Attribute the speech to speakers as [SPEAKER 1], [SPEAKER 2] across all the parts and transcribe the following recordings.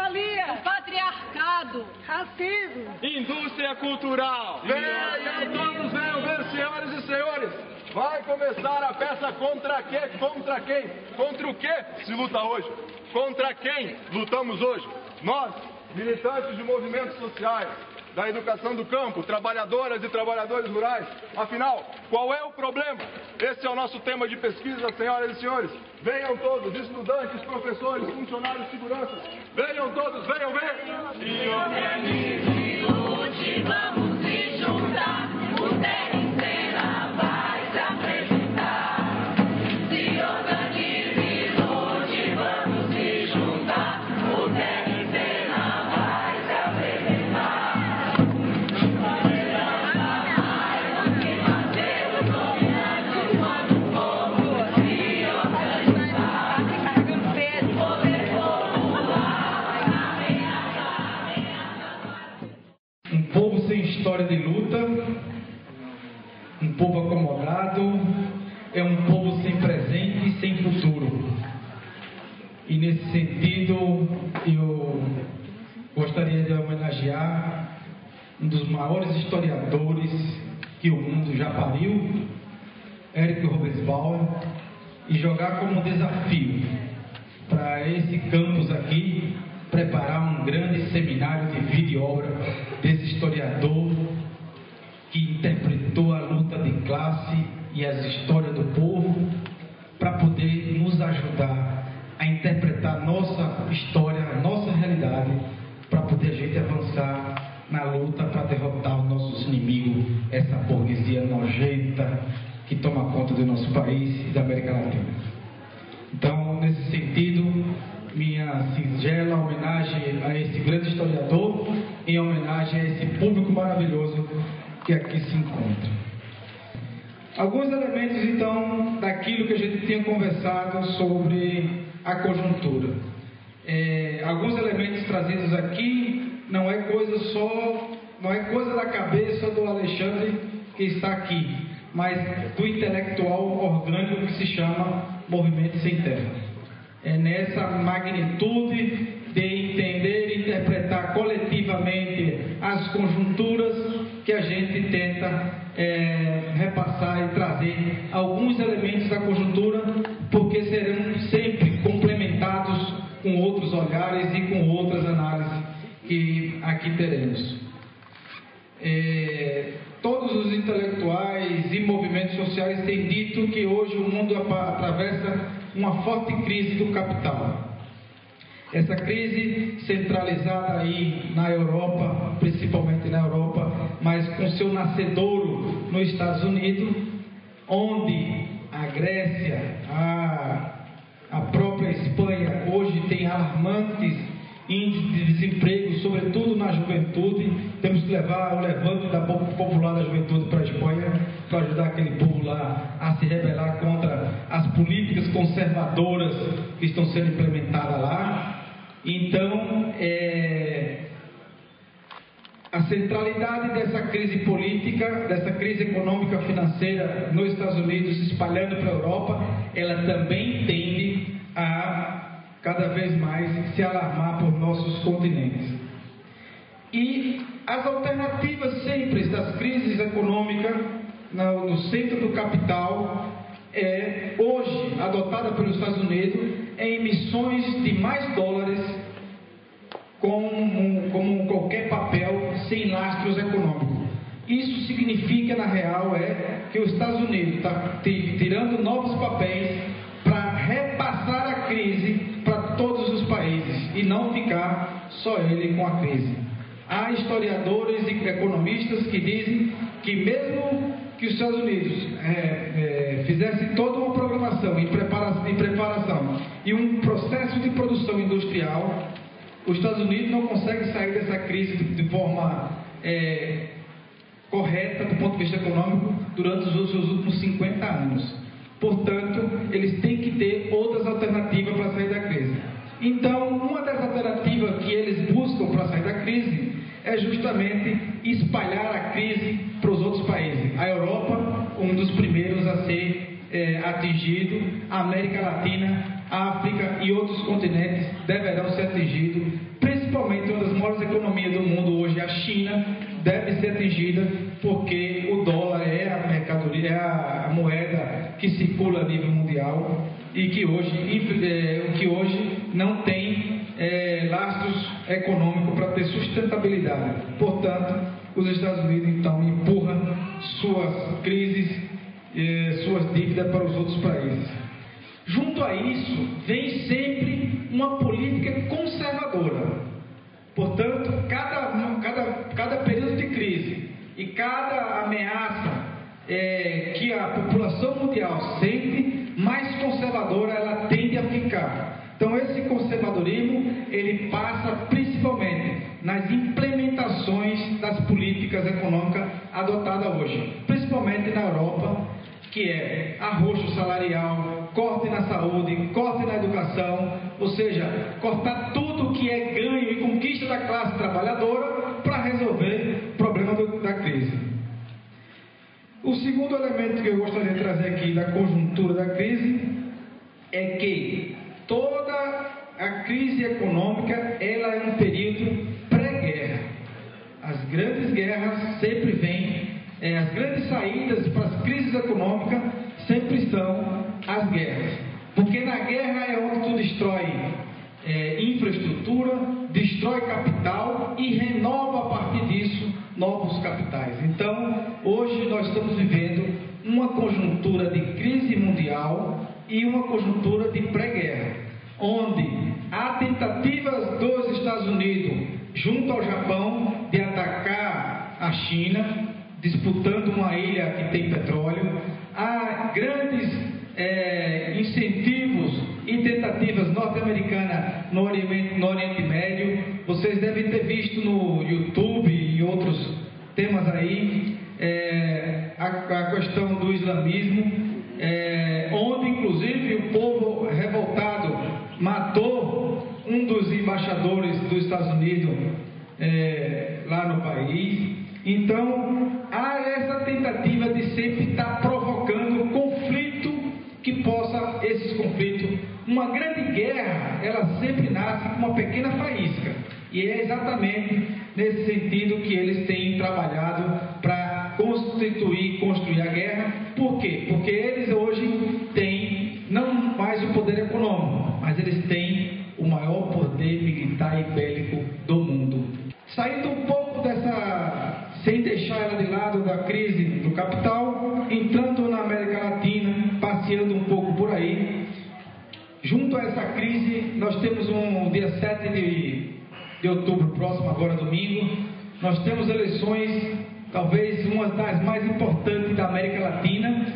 [SPEAKER 1] mineralia, patriarcado, racismo,
[SPEAKER 2] indústria cultural.
[SPEAKER 3] Venham todos, venham ver, senhoras e senhores. Vai começar a peça contra quê? Contra quem? Contra o que se luta hoje? Contra quem lutamos hoje? Nós, militantes de movimentos sociais, da educação do campo, trabalhadoras e trabalhadores rurais. Afinal, qual é o problema? Esse é o nosso tema de pesquisa, senhoras e senhores. Venham todos, estudantes, professores, funcionários, seguranças. Venham todos, venham ver.
[SPEAKER 4] Se organize e lute, vamos se juntar. O Terra Inteira vai se apresentar. Se organize e lute, vamos se juntar. O Terra Inteira vai se apresentar.
[SPEAKER 5] Um povo sem história de luta, um povo acomodado, é um povo sem presente e sem futuro. E nesse sentido, eu gostaria de homenagear um dos maiores historiadores que o mundo já pariu, Eric Hobsbawm, e jogar como desafio para esse campus aqui preparar um grande seminário de vida e obra desse historiador que interpretou a luta de classe e as histórias do povo para poder nos ajudar a interpretar nossa história, nossa realidade, para poder a gente avançar na luta para derrotar os nossos inimigos, essa burguesia nojenta que toma conta do nosso país e da América Latina. Então, nesse sentido, minha singela homenagem a esse grande historiador, em homenagem a esse público maravilhoso que aqui se encontra. Alguns elementos, então, daquilo que a gente tinha conversado sobre a conjuntura. Alguns elementos trazidos aqui não é coisa da cabeça do Alexandre que está aqui, mas do intelectual orgânico que se chama Movimento Sem Terra. É nessa magnitude de entender e interpretar coletivamente as conjunturas que a gente tenta repassar e trazer alguns elementos da conjuntura, porque serão sempre complementados com outros olhares e com outras análises que aqui teremos. Todos os intelectuais e movimentos sociais têm dito que hoje o mundo atravessa uma forte crise do capital. Essa crise centralizada aí na Europa, principalmente na Europa, mas com seu nascedouro nos Estados Unidos, onde a Grécia, a própria Espanha hoje tem alarmantes índices de desemprego, sobretudo na juventude. Temos que levar o levante da popular da juventude para a Espanha, para ajudar aquele povo lá a se rebelar contra as políticas conservadoras que estão sendo implementadas lá. Então, a centralidade dessa crise política, dessa crise econômica financeira nos Estados Unidos, se espalhando para a Europa, ela também tende a cada vez mais se alarmar por nossos continentes. E as alternativas sempre das crises econômicas no centro do capital hoje adotada pelos Estados Unidos em emissões de mais dólares como qualquer papel sem lastros econômicos. Isso significa, na real, que os Estados Unidos está tirando novos papéis para repassar a crise para todos os países e não ficar só ele com a crise. Há historiadores e economistas que dizem que mesmo que os Estados Unidos fizessem toda uma programação e preparação e um processo de produção industrial, os Estados Unidos não conseguem sair dessa crise de forma correta do ponto de vista econômico durante os seus últimos 50 anos. Portanto, eles têm que ter outras alternativas para sair da crise. Então, uma das alternativas que eles buscam para sair da crise é justamente espalhar a crise para os outros países. A Europa, um dos primeiros a ser atingido, a América Latina, a África e outros continentes deverão ser atingidos, principalmente ser atingida, porque o dólar é a mercadoria, é a moeda que circula a nível mundial e que hoje não tem lastros econômicos para ter sustentabilidade. Portanto, os Estados Unidos então empurram suas crises, suas dívidas para os outros países. Junto a isso, vem sempre uma política conservadora. Portanto, cada período de crise e cada ameaça que a população mundial sente, mais conservadora ela tende a ficar. Então, esse conservadorismo, ele passa principalmente nas implementações das políticas econômicas adotadas hoje, principalmente na Europa, que é arroxo salarial, corte na saúde, corte na educação, ou seja, cortar tudo que é ganho e conquista da classe trabalhadora para resolver o problema da crise. O segundo elemento que eu gostaria de trazer aqui da conjuntura da crise é que toda a crise econômica ela é um período pré-guerra. As grandes guerras sempre vêm, as grandes saídas para as crises econômicas sempre são as guerras. Porque na guerra é onde tu destrói infraestrutura, destrói capital e renova a partir disso novos capitais. Então, hoje nós estamos vivendo uma conjuntura de crise mundial e uma conjuntura de pré-guerra, onde há tentativas dos Estados Unidos, junto ao Japão, de atacar a China, disputando uma ilha que tem petróleo. Há grandes incentivos e tentativas norte-americanas no Oriente Médio. Vocês devem ter visto no YouTube e outros temas aí a questão do islamismo, onde inclusive o povo revoltado matou um dos embaixadores dos Estados Unidos lá no país. Então há essa tentativa de sempre estar provocando conflito que possa, esses conflitos, uma grande guerra, ela sempre nasce com uma pequena faísca, e é exatamente nesse sentido que eles têm trabalhado para construir a guerra. Por quê? Porque eles hoje têm não mais o poder econômico, mas eles têm o maior poder militar e bélico do mundo. Saindo um pouco dessa, sem deixar ela de lado da crise do capital, entrando na América Latina, passeando um pouco por aí. Junto a essa crise, nós temos um dia 7 de outubro próximo, agora domingo, nós temos eleições, talvez uma das mais importantes da América Latina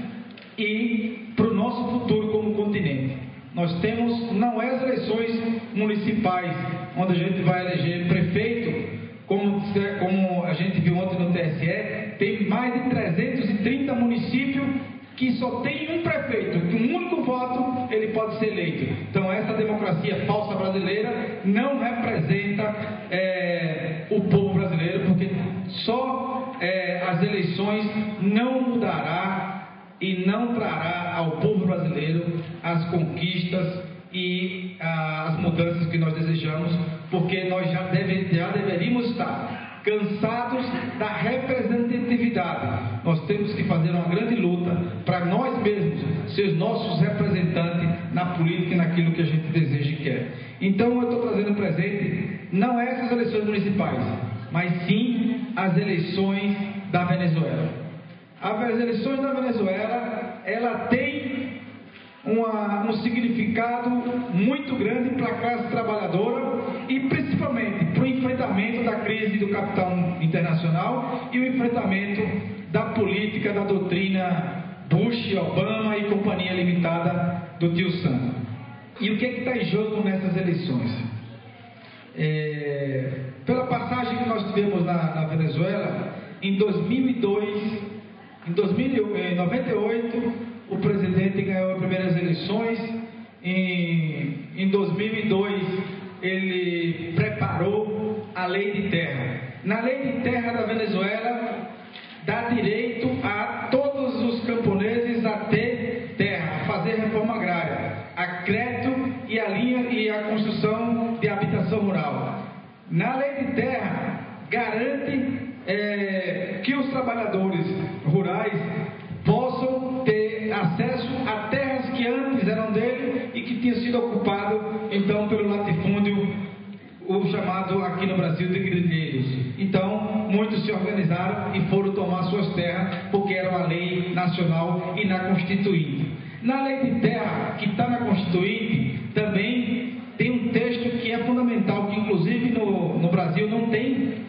[SPEAKER 5] e para o nosso futuro como continente. Nós temos, não é as eleições municipais, onde a gente vai eleger prefeito, como a gente viu ontem no TSE, tem mais de 330 municípios que só tem um prefeito, que um único voto ele pode ser eleito. Então essa democracia falsa brasileira não representa o povo brasileiro, porque só as eleições não mudará e não trará ao povo brasileiro as conquistas e as mudanças que nós desejamos, porque nós já deveríamos estar cansados da representatividade. Nós temos que fazer uma grande luta para nós mesmos ser os nossos representantes na política e naquilo que a gente deseja e quer. Então eu estou trazendo presente não essas eleições municipais, mas sim as eleições da Venezuela. As eleições da Venezuela, ela tem um significado muito grande para a classe trabalhadora e principalmente para o enfrentamento da crise do capital internacional e o enfrentamento da política, da doutrina Bush, Obama e companhia limitada do tio Sam. E o que está em jogo nessas eleições? Pela passagem que nós tivemos na Venezuela, em 2002, em 98, o presidente ganhou as primeiras eleições. Em 2002, ele preparou a lei de terra. Na lei de terra da Venezuela, dá direito a todos os camponeses a ter terra, a fazer reforma agrária, a crédito e a construção de habitação rural. Na lei de terra, garante que os trabalhadores rurais possam ter acesso a terras que antes eram dele e que tinham sido ocupadas então pelo latifúndio, o chamado aqui no Brasil de grileiros. Então muitos se organizaram e foram tomar suas terras porque era uma lei nacional e na Constituinte. Na lei de terra que está na Constituinte também tem um texto que é fundamental, que inclusive no Brasil não tem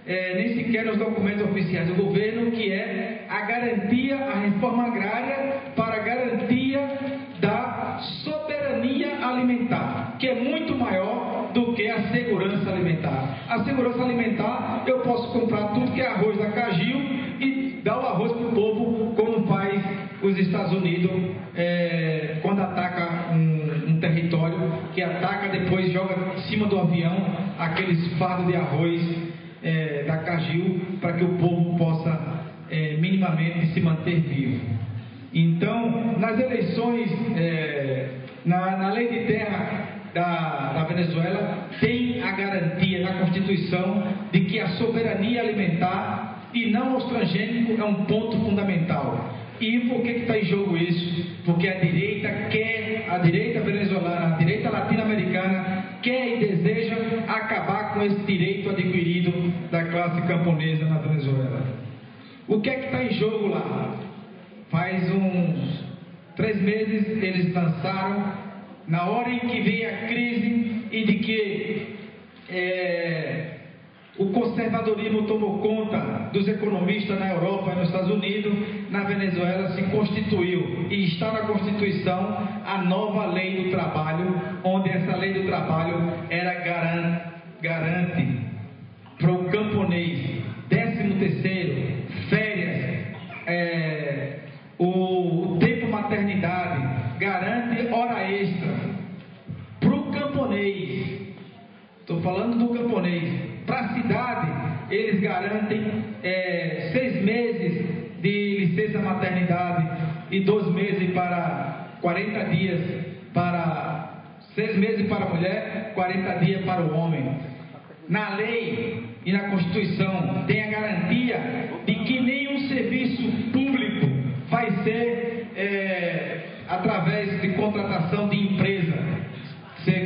[SPEAKER 5] nem sequer nos documentos oficiais do governo, que é a garantia, a reforma agrária para a garantia da soberania alimentar, que é muito maior do que a segurança alimentar. A segurança alimentar, eu posso comprar tudo que é arroz da Cargill e dar o arroz para o povo, como faz os Estados Unidos quando ataca um território, que ataca, depois joga em cima do avião aqueles fardos de arroz da Cargill, para que o povo possa minimamente se manter vivo. Então, nas eleições, na lei de terra da Venezuela, tem a garantia na Constituição de que a soberania alimentar e não os transgênicos é um ponto fundamental. E por que está em jogo isso? Porque a direita venezuelana, a direita latino-americana quer e deseja acabar com esse direito adquirido da classe camponesa na Venezuela. O que é que está em jogo lá? Faz uns 3 meses eles lançaram, na hora em que vem a crise e de que o conservadorismo tomou conta dos economistas na Europa e nos Estados Unidos, na Venezuela se constituiu e está na Constituição a nova lei do trabalho, onde essa lei do trabalho garante para o camponês 13º, férias, o tempo maternidade, garante hora extra para o camponês. Estou falando do camponês. Para a cidade, eles garantem 6 meses de licença maternidade e 2 meses para 40 dias para 6 meses para a mulher, 40 dias para o homem. Na lei e na Constituição tem a garantia de que nenhum serviço público vai ser através de contratação de empresa,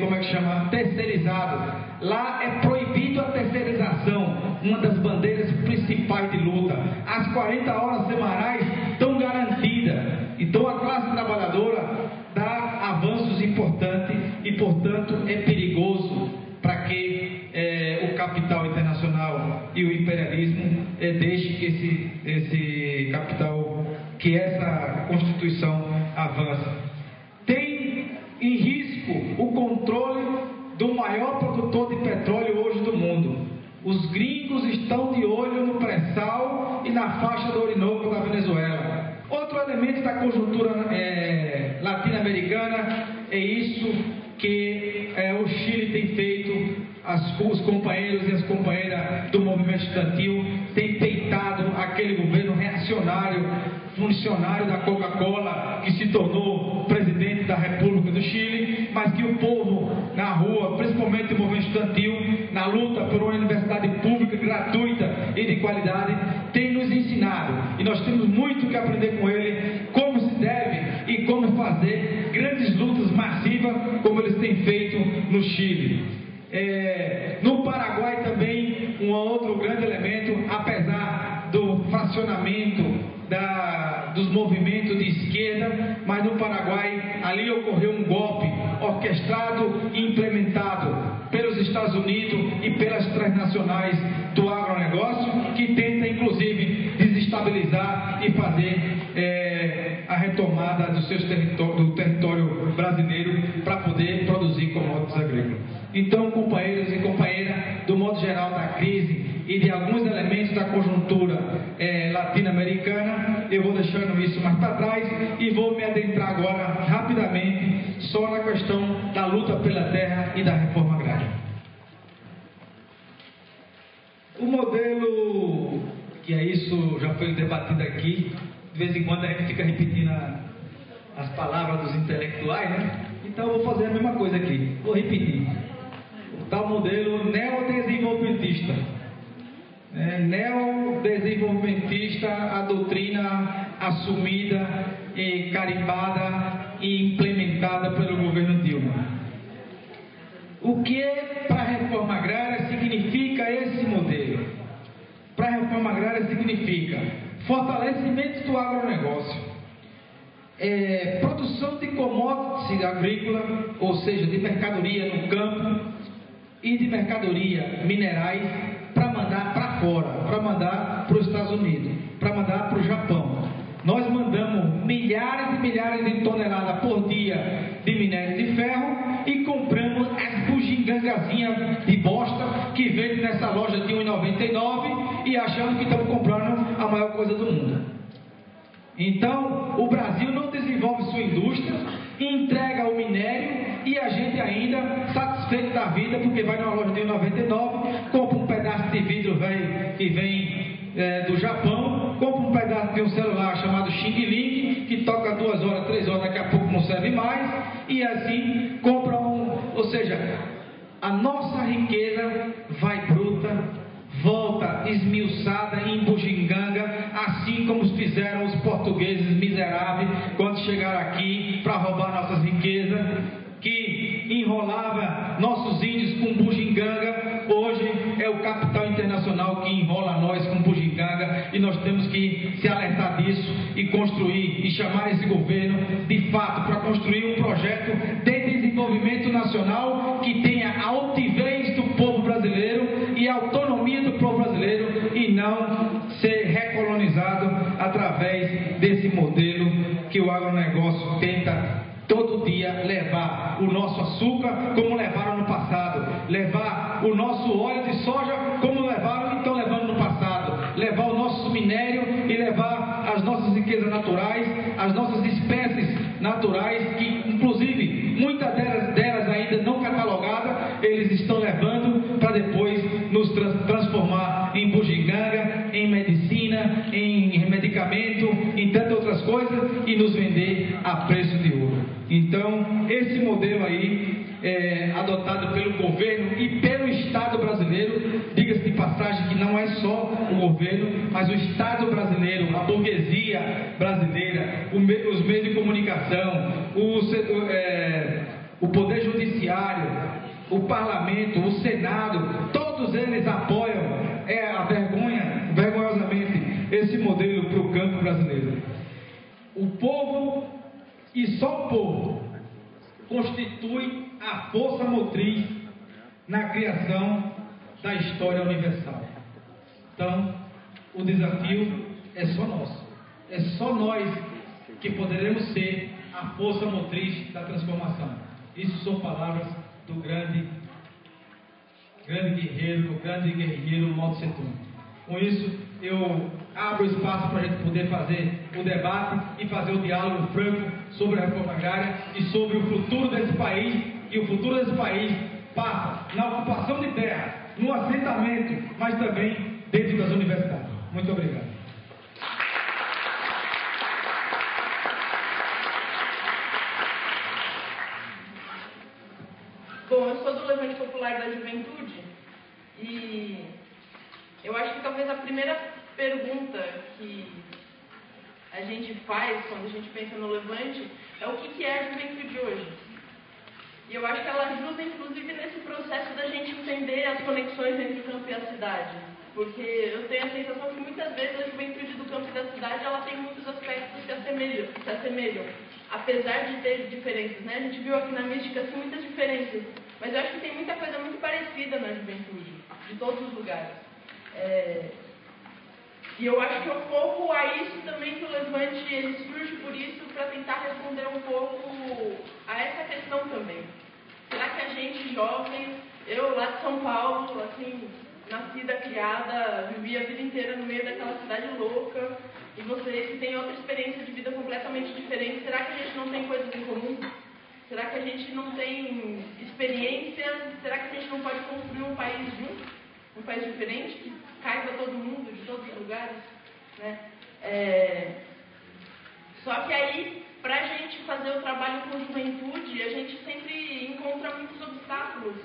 [SPEAKER 5] como é que chama? Terceirizado. Lá é proibido a terceirização, uma das bandeiras principais de luta. As 40 horas semanais estão garantidas. Então a classe trabalhadora dá avanços importantes e, portanto, é perigoso para que o capital internacional e o imperialismo deixe que esse capital, que essa Constituição avance. Tem em risco o controle do maior produtor de petróleo hoje do mundo. Os gringos estão de olho no pré-sal e na faixa do Orinoco da Venezuela. Outro elemento da conjuntura latino-americana é isso que o Chile tem feito. Os companheiros e as companheiras do movimento estudantil têm peitado aquele governo reacionário, funcionário da Coca-Cola, que se tornou presidente da República do Chile, mas que o povo na rua, principalmente o movimento estudantil, na luta por uma universidade pública, gratuita e de qualidade, tem nos ensinado. E nós temos muito que aprender com ele, como se deve e como fazer grandes lutas massivas, como eles têm feito no Chile. No Paraguai também, um outro grande elemento, apesar do fracionamento dos movimentos de esquerda, mas no Paraguai ali ocorreu um golpe orquestrado e implementado pelos Estados Unidos e pelas transnacionais do agronegócio, que tenta inclusive desestabilizar e fazer a retomada do território brasileiro para poder produzir commodities agrícolas. Então, companheiros e companheiras, do modo geral da crise e de alguns elementos da conjuntura latino-americana, eu vou deixando isso mais para trás e vou me adentrar agora rapidamente só na questão da luta pela terra e da reforma agrária. O modelo, que é isso, já foi debatido aqui, de vez em quando a gente fica repetindo as palavras dos intelectuais, né? Então eu vou fazer a mesma coisa aqui, vou repetir. O tal modelo neodesenvolvimentista. neodesenvolvimentista, a doutrina assumida e carimbada e implementada pelo governo Dilma. O que para a reforma agrária significa esse modelo? Para a reforma agrária significa fortalecimento do agronegócio, produção de commodities agrícola, ou seja, de mercadoria no campo e de mercadoria minerais para mandar para fora, para mandar para os Estados Unidos, para mandar para o Japão. Nós mandamos milhares e milhares de toneladas por dia de minério de ferro e compramos as bugigangazinhas de bosta que vende nessa loja de R$ 1,99 e achando que estamos comprando a maior coisa do mundo. Então, o Brasil não desenvolve sua indústria, entrega o minério e a gente ainda satisfeito da vida porque vai numa loja de R$ 1,99, compra um pedaço de vidro velho que vem do Japão, compra um pedaço de um celular chamado Xing Ling, que toca 2 horas, 3 horas, daqui a pouco não serve mais, e assim compra ou seja, a nossa riqueza vai bruta, volta esmiuçada em bugiganga, assim como fizeram os portugueses miseráveis quando chegaram aqui para roubar nossas riquezas, que enrolava nossos índios com bugiganga. Hoje é o capital internacional que enrola nós com bugiganga, e nós temos que se alertar disso e construir e chamar esse governo de fato para construir um projeto de desenvolvimento nacional que tenha a altivez do povo brasileiro e a autonomia do povo brasileiro, e não ser recolonizado através desse modelo que o agronegócio tenta todo dia levar o nosso açúcar, como levaram no passado, levar o nosso óleo de soja, como levaram e estão levando no passado, levar o nosso minério e levar as nossas riquezas naturais, as nossas espécies naturais, que inclusive muitas delas ainda não catalogadas, eles estão levando para depois nos transformar em bugiganga, em medicina, em medicamento, em tantas outras coisas, e nos vender a preço de ouro. Então, esse modelo aí, adotado pelo governo e pelo Estado brasileiro, diga-se de passagem que não é só o governo, mas o Estado brasileiro, a burguesia brasileira, os meios de comunicação, o Poder Judiciário, o Parlamento, o Senado, todos eles apoiam vergonhosamente esse modelo para o campo brasileiro. O povo, e só o povo, constitui a força motriz na criação da história universal. Então, o desafio é só nosso. É só nós que poderemos ser a força motriz da transformação. Isso são palavras do grande guerreiro Mao Tse Tung. Com isso, eu abro espaço para a gente poder fazer o debate e fazer o diálogo franco sobre a reforma agrária e sobre o futuro desse país. E o futuro desse país passa na ocupação de terra, no assentamento, mas também dentro das universidades. Muito obrigado.
[SPEAKER 6] Bom, eu sou do Levante Popular da Juventude e eu acho que talvez a primeira pergunta que a gente faz quando a gente pensa no Levante é o que é a juventude hoje. E eu acho que ela ajuda, inclusive, nesse processo da gente entender as conexões entre o campo e a cidade. Porque eu tenho a sensação que muitas vezes a juventude do campo e da cidade ela tem muitos aspectos que se assemelham, apesar de ter diferenças, né? A gente viu aqui na mística assim, muitas diferenças, mas eu acho que tem muita coisa muito parecida na juventude, de todos os lugares. E eu acho que é um pouco a isso também que o Levante ele surge por isso, para tentar responder um pouco a essa questão também. Será que a gente, jovem, eu lá de São Paulo, assim, nascida, criada, vivi a vida inteira no meio daquela cidade louca, e vocês que têm outra experiência de vida completamente diferente, será que a gente não tem coisas em comum? Será que a gente não tem experiências? Será que a gente não pode construir um país junto? Um país diferente, que caiba todo mundo, de todos os lugares, né? Só que aí, para a gente fazer o trabalho com juventude, a gente sempre encontra muitos obstáculos,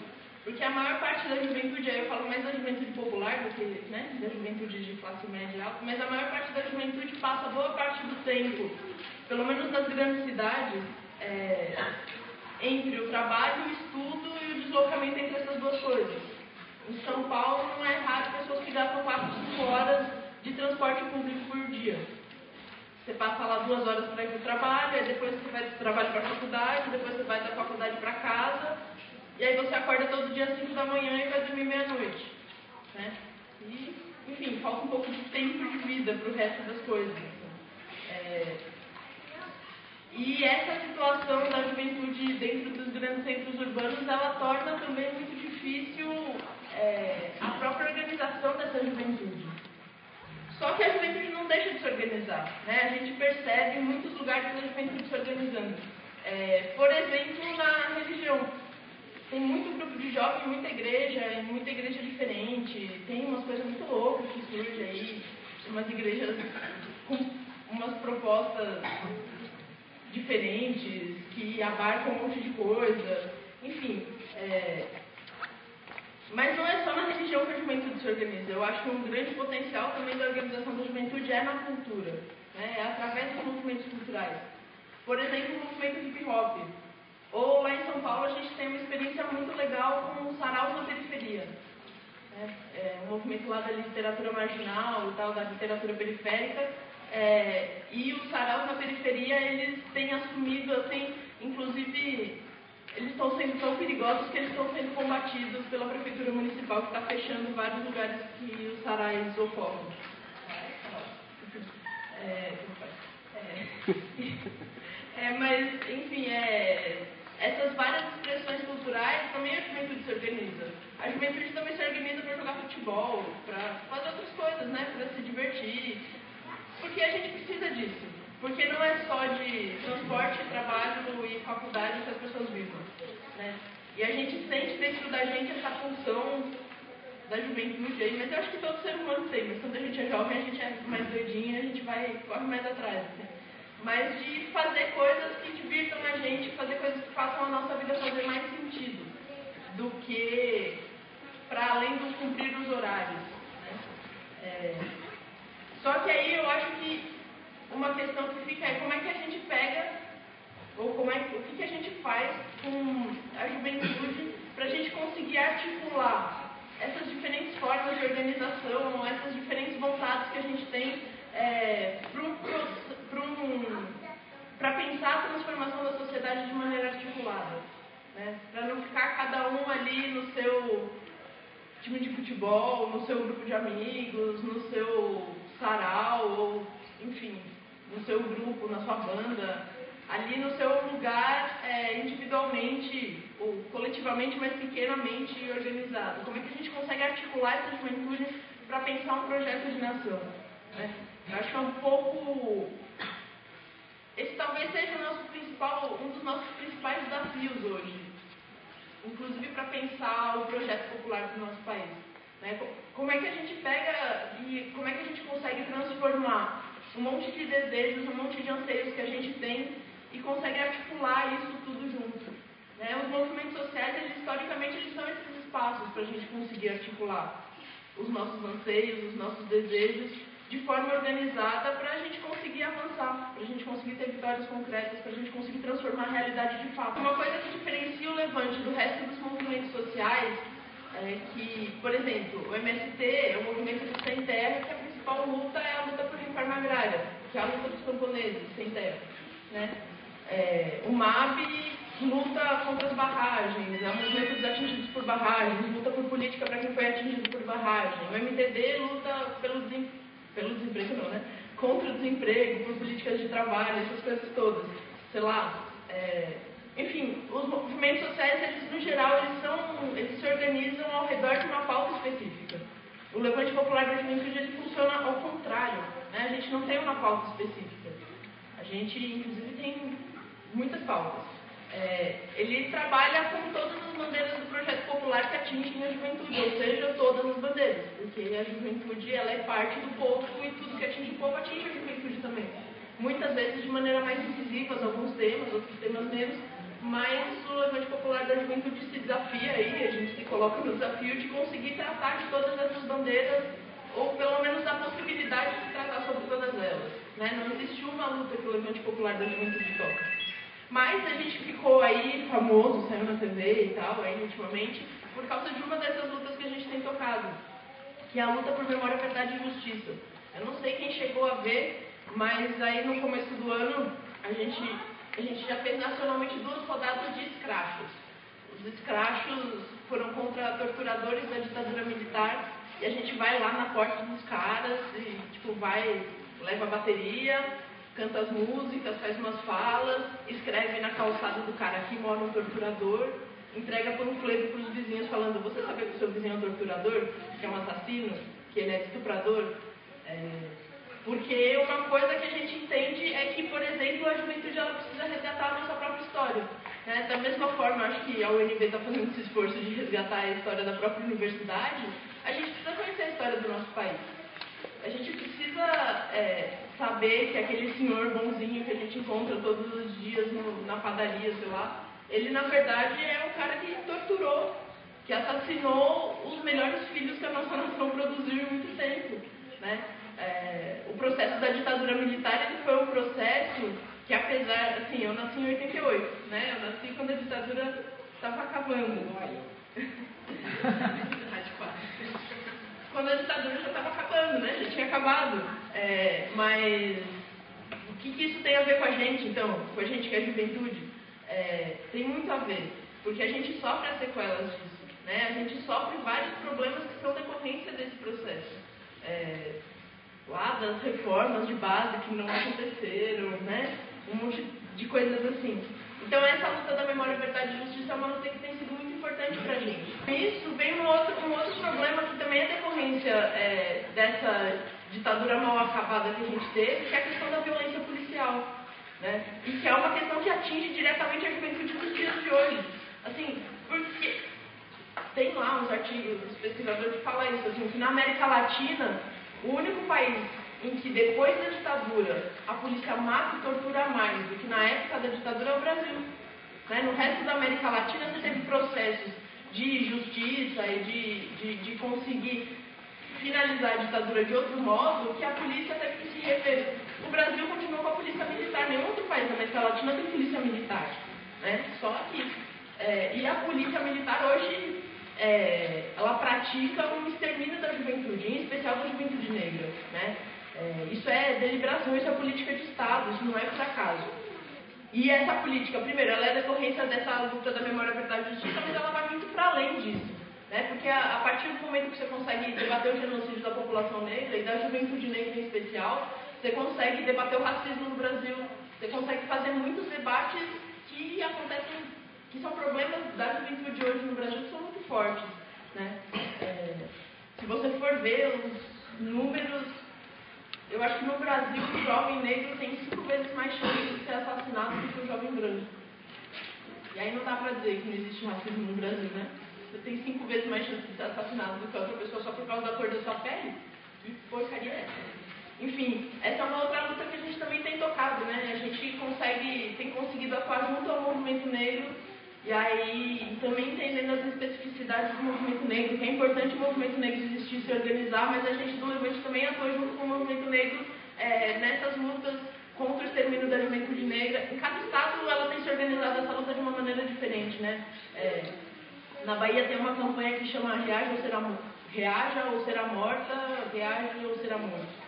[SPEAKER 6] porque a maior parte da juventude, aí eu falo mais da juventude juventude popular do que, né, da juventude de classe média e alta, mas a maior parte da juventude passa boa parte do tempo, pelo menos nas grandes cidades, entre o trabalho, o estudo e o deslocamento entre essas duas coisas. Em São Paulo não é raro pessoas que gastam 4, 5 horas de transporte público por dia. Você passa lá 2 horas para ir para o trabalho, aí depois você vai do trabalho para a faculdade, depois você vai da faculdade para casa, e aí você acorda todo dia às 5 da manhã e vai dormir meia-noite. Né? E, enfim, falta um pouco de tempo de vida para o resto das coisas. E essa situação da juventude dentro dos grandes centros urbanos, ela torna também muito difícil a própria organização dessa juventude. Só que a juventude não deixa de se organizar, né? A gente percebe em muitos lugares a juventude se organizando. Por exemplo, na religião. Tem muito grupo de jovens, muita igreja diferente, tem umas coisas muito loucas que surgem aí, umas igrejas com umas propostas diferentes, que abarcam um monte de coisa, enfim. Mas não é só na religião que a juventude se organiza. Eu acho que um grande potencial também da organização da juventude é na cultura, né? É através dos movimentos culturais. Por exemplo, o movimento hip hop. Ou lá em São Paulo a gente tem uma experiência muito legal com os saraus na periferia. Um movimento lá da literatura marginal e tal, da literatura periférica. E os saraus na periferia, eles têm assumido, assim, inclusive, eles estão sendo tão perigosos que eles estão sendo combatidos pela prefeitura municipal, que está fechando vários lugares que os sarais ocorrem. Mas, enfim, essas várias expressões culturais também a juventude se organiza. A juventude também se organiza para jogar futebol, para fazer outras coisas, né? Para se divertir. Porque a gente precisa disso. Porque não é só de transporte, trabalho e faculdade que as pessoas vivem. Né? E a gente sente dentro da gente essa função da juventude aí, mas eu acho que todo ser humano tem. Mas quando a gente é jovem, a gente é mais doidinho, a gente corre mais atrás. Né? Mas de fazer coisas que divirtam a gente, fazer coisas que façam a nossa vida fazer mais sentido do que para além do cumprir os horários. Né? Só que aí eu acho que uma questão que fica é como é que a gente pega, ou o que a gente faz com a juventude para a gente conseguir articular essas diferentes formas de organização, essas diferentes vontades que a gente tem para pensar a transformação da sociedade de maneira articulada. Né? Para não ficar cada um ali no seu time de futebol, no seu grupo de amigos, no seu sarau, ou, enfim, no seu grupo, na sua banda, ali no seu lugar individualmente, ou coletivamente, mas pequenamente organizado. Como é que a gente consegue articular essa juventude para pensar um projeto de nação? Né? Eu acho que é um pouco... Esse talvez seja um dos nossos principais desafios hoje, inclusive para pensar o projeto popular do nosso país. Né? Como é que a gente pega e como é que a gente consegue transformar um monte de desejos, um monte de anseios que a gente tem e consegue articular isso tudo junto. Né? Os movimentos sociais, historicamente, eles são esses espaços para a gente conseguir articular os nossos anseios, os nossos desejos, de forma organizada para a gente conseguir avançar, para a gente conseguir ter vitórias concretas, para a gente conseguir transformar a realidade de fato. Uma coisa que diferencia o Levante do resto dos movimentos sociais é que, por exemplo, o MST é o movimento do sem terra, que a principal luta é a luta por reforma agrária, que é a luta dos camponeses sem terra. Né? O MAB luta contra as barragens, é o movimento dos atingidos por barragens, luta por política para quem foi atingido por barragem. O MTD luta pelo desemprego não, né? Contra o desemprego, por políticas de trabalho, essas coisas todas. Sei lá. Enfim, os movimentos sociais, eles, no geral, eles se organizam ao redor de uma pauta específica. O Levante Popular da Juventude, ele funciona ao contrário. Né? A gente não tem uma pauta específica. A gente, inclusive, tem muitas pautas. Ele trabalha com todas as bandeiras do projeto popular que atingem a juventude, ou seja, todas as bandeiras, porque a juventude ela é parte do povo e tudo que atinge o povo atinge a juventude também. Muitas vezes de maneira mais incisiva, alguns temas, outros temas menos, mais o Levante Popular da Juventude se desafia aí, a gente se coloca no desafio de conseguir tratar de todas essas bandeiras, ou pelo menos a possibilidade de tratar sobre todas elas. Né? Não existe uma luta que o Levante Popular da Juventude toca. Mas a gente ficou aí famoso, saiu na TV e tal, aí ultimamente, por causa de uma dessas lutas que a gente tem tocado, que é a luta por memória, verdade e justiça. Eu não sei quem chegou a ver, mas aí no começo do ano a gente já fez nacionalmente 2 rodadas de escrachos. Os escrachos foram contra torturadores da ditadura militar, e a gente vai lá na porta dos caras e tipo, leva a bateria, canta as músicas, faz umas falas, escreve na calçada do cara: aqui mora um torturador, entrega panfleto para os vizinhos falando: você sabia que o seu vizinho é um torturador, que é um assassino, que ele é estuprador? Porque uma coisa que a gente entende é que, por exemplo, a juventude ela precisa resgatar a nossa própria história. Né? Da mesma forma, acho que a UNB está fazendo esse esforço de resgatar a história da própria universidade, a gente precisa conhecer a história do nosso país. A gente precisa saber que aquele senhor bonzinho que a gente encontra todos os dias na padaria, sei lá, ele na verdade é o cara que torturou, que assassinou os melhores filhos que a nossa nação produziu em muito tempo. Né? O processo da ditadura militar ele foi um processo que, apesar, assim, eu nasci em 88, né? Eu nasci quando a ditadura estava acabando. Quando a ditadura já estava acabando, né? Já tinha acabado. Mas o que isso tem a ver com a gente, então? Com a gente que é juventude? Tem muito a ver, porque a gente sofre as sequelas disso. Né? A gente sofre vários problemas que são decorrência desse processo. Lá das reformas de base que não aconteceram, né? Um monte de coisas assim. Então essa luta da memória, verdade e justiça é uma luta que tem sido muito importante pra gente. Isso vem um outro problema que também é decorrência dessa ditadura mal acabada que a gente teve, que é a questão da violência policial. Né? E que é uma questão que atinge diretamente a juventude dos dias de hoje. Assim, porque tem lá uns artigos dos pesquisadores que falam isso, assim, que na América Latina, o único país em que depois da ditadura a polícia mata e tortura mais do que na época da ditadura é o Brasil. Né? No resto da América Latina você teve processos de justiça e de conseguir finalizar a ditadura de outro modo que a polícia teve que se rever. O Brasil continua com a polícia militar, nenhum outro país da América Latina tem polícia militar. Né? Só aqui. E a polícia militar hoje ela pratica um extermínio da juventude, em especial da juventude negra. Né? Isso é deliberação, isso é política de Estado, isso não é por acaso. E essa política, primeiro, ela é decorrência dessa luta da memória, verdade e justiça, mas ela vai muito para além disso. Né? Porque a partir do momento que você consegue debater o genocídio da população negra e da juventude negra em especial, você consegue debater o racismo no Brasil, você consegue fazer muitos debates que acontecem, que são problemas da juventude hoje no Brasil que são muito fortes. Né? Se você for ver os números, eu acho que no Brasil o jovem negro tem 5 vezes mais chance de ser assassinado do que o jovem branco. E aí não dá pra dizer que não existe racismo no Brasil, né? Você tem 5 vezes mais chance de ser assassinado do que outra pessoa só por causa da cor da sua pele? Que porcaria é essa? Enfim, essa é uma outra luta que a gente também tem tocado, né? A gente tem conseguido atuar junto ao movimento negro, e aí também entendendo as especificidades do movimento negro, que é importante o movimento negro existir e se organizar, mas a gente do Levante também atua junto com o movimento negro nessas lutas contra o extermínio da juventude negra. Em cada estado ela tem se organizado essa luta de uma maneira diferente, né? Na Bahia tem uma campanha que chama Reaja ou Será Morta, Reage ou Será Morto.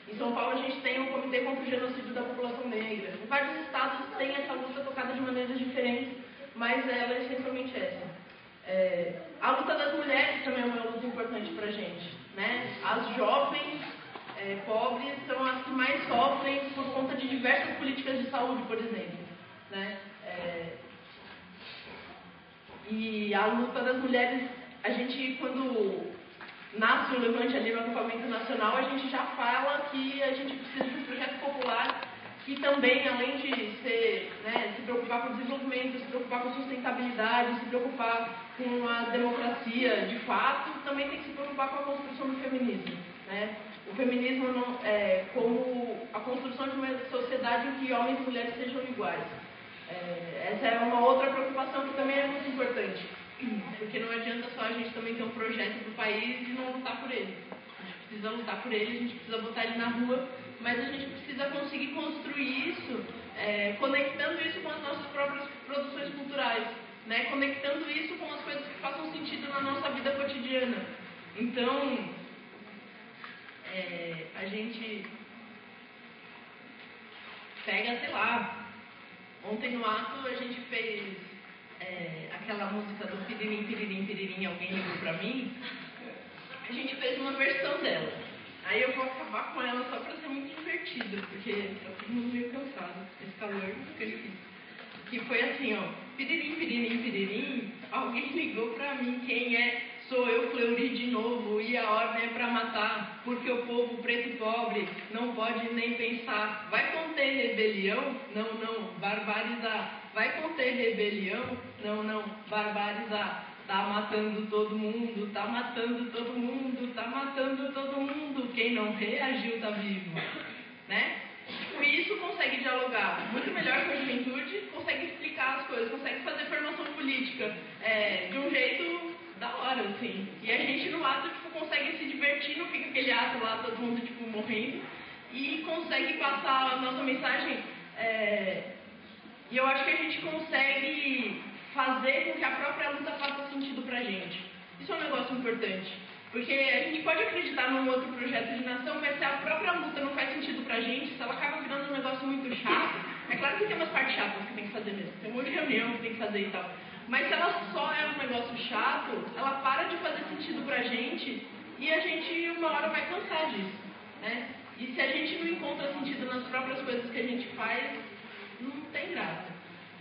[SPEAKER 6] Em São Paulo a gente tem um comitê contra o genocídio da população negra. Em vários estados tem essa luta tocada de maneiras diferentes, mas ela é essencialmente essa. A luta das mulheres também é uma luta importante pra gente. Né? As jovens pobres são as que mais sofrem por conta de diversas políticas de saúde, por exemplo. Né? E a luta das mulheres, a gente, quando nasce o Levante ali no acampamento nacional, a gente já fala que a gente precisa de um projeto popular que também, além de se preocupar com o desenvolvimento, se preocupar com a sustentabilidade, se preocupar com a democracia de fato, também tem que se preocupar com a construção do feminismo. Né? O feminismo como a construção de uma sociedade em que homens e mulheres sejam iguais. Essa é uma outra preocupação que também é muito importante, porque não adianta só a gente também ter um projeto para o país e não lutar por ele. A gente precisa lutar por ele, a gente precisa botar ele na rua, mas a gente precisa conseguir construir isso, conectando isso com as nossas próprias produções culturais, né? Conectando isso com as coisas que façam sentido na nossa vida cotidiana. Então, a gente pega, sei lá, ontem no ato a gente fez aquela música do Piririm, Piririm, Piririm, alguém ligou pra mim, a gente fez uma versão dela. Aí eu vou acabar com ela só pra ser muito divertido, porque tá todo mundo meio cansado, esse calor fica difícil. Que foi assim, ó, Piririm, Piririm, Piririm, alguém ligou pra mim, quem é? Sou eu, Fleury, de novo, e a ordem é pra matar, porque o povo preto e pobre não pode nem pensar. Vai conter rebelião? Não, não, barbarizar. Vai conter rebelião? Não, não, barbarizar. Tá matando todo mundo, tá matando todo mundo, tá matando todo mundo. Quem não reagiu tá vivo, né? Com isso consegue dialogar muito melhor com a juventude, consegue explicar as coisas, consegue fazer formação política de um jeito da hora, assim. E a gente no ato consegue se divertir, não fica aquele ato lá, todo mundo morrendo, e consegue passar a nossa mensagem. E eu acho que a gente consegue fazer com que a própria luta faça sentido pra gente. Isso é um negócio importante. Porque a gente pode acreditar num outro projeto de nação, mas se a própria luta não faz sentido pra gente, se ela acaba virando um negócio muito chato, é claro que tem umas partes chatas que tem que fazer mesmo, tem um monte de reunião que tem que fazer e tal. Mas se ela só é um negócio chato, ela para de fazer sentido pra gente e a gente uma hora vai cansar disso, né? E se a gente não encontra sentido nas próprias coisas que a gente faz, não tem graça.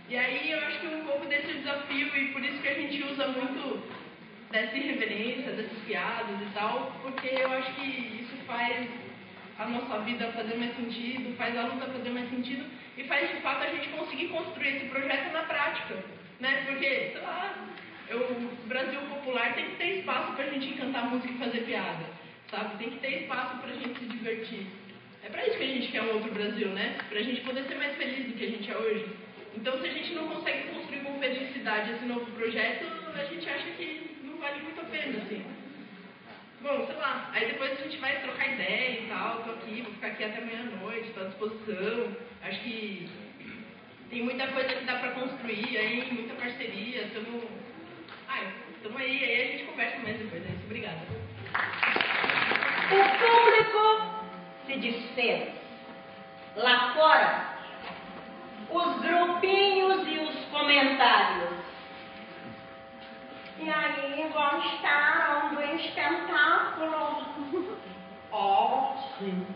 [SPEAKER 6] E aí eu acho que um pouco desse desafio, e por isso que a gente usa muito dessa irreverência, dessas piadas e tal, porque eu acho que isso faz a nossa vida fazer mais sentido, faz a luta fazer mais sentido e faz de fato a gente conseguir construir esse projeto na prática, né? Porque, sei lá, o Brasil popular tem que ter espaço pra gente cantar música e fazer piada, sabe? Tem que ter espaço pra gente se divertir. É pra isso que a gente quer um outro Brasil, né? Pra gente poder ser mais feliz do que a gente é hoje. Então, se a gente não consegue construir com felicidade esse novo projeto, a gente acha que não vale muito a pena, assim. Bom, sei lá, aí depois a gente vai trocar ideia e tal, tô aqui, vou ficar aqui até meia-noite, tô à disposição. Acho que tem muita coisa que dá pra construir aí, muita parceria, tamo aí a gente conversa mais depois, é isso, obrigada.
[SPEAKER 7] O público se desfez. Lá fora, os grupinhos e os comentários. E aí, gostaram do espetáculo? Sim.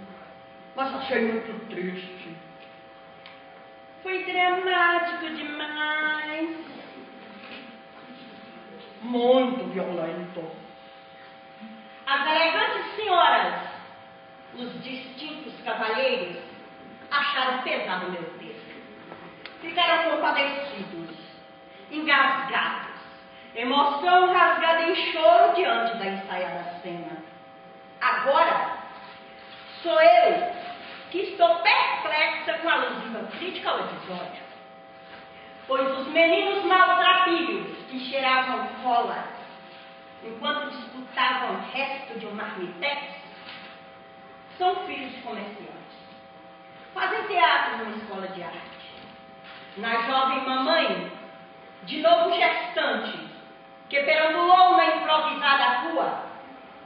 [SPEAKER 7] Mas achei muito triste. Foi dramático demais. Muito violento. As elegantes senhoras, os distintos cavalheiros, acharam pesado meu texto. Ficaram compadecidos, engasgados, emoção rasgada em choro diante da ensaiada cena. Agora, sou eu que estou perplexa com a alusiva crítica ao episódio. Pois os meninos maltrapilhos que cheiravam cola enquanto disputavam o resto de um marmitex são filhos de comerciantes. Fazem teatro numa escola de arte. Na jovem mamãe, de novo gestante, que perambulou na improvisada rua,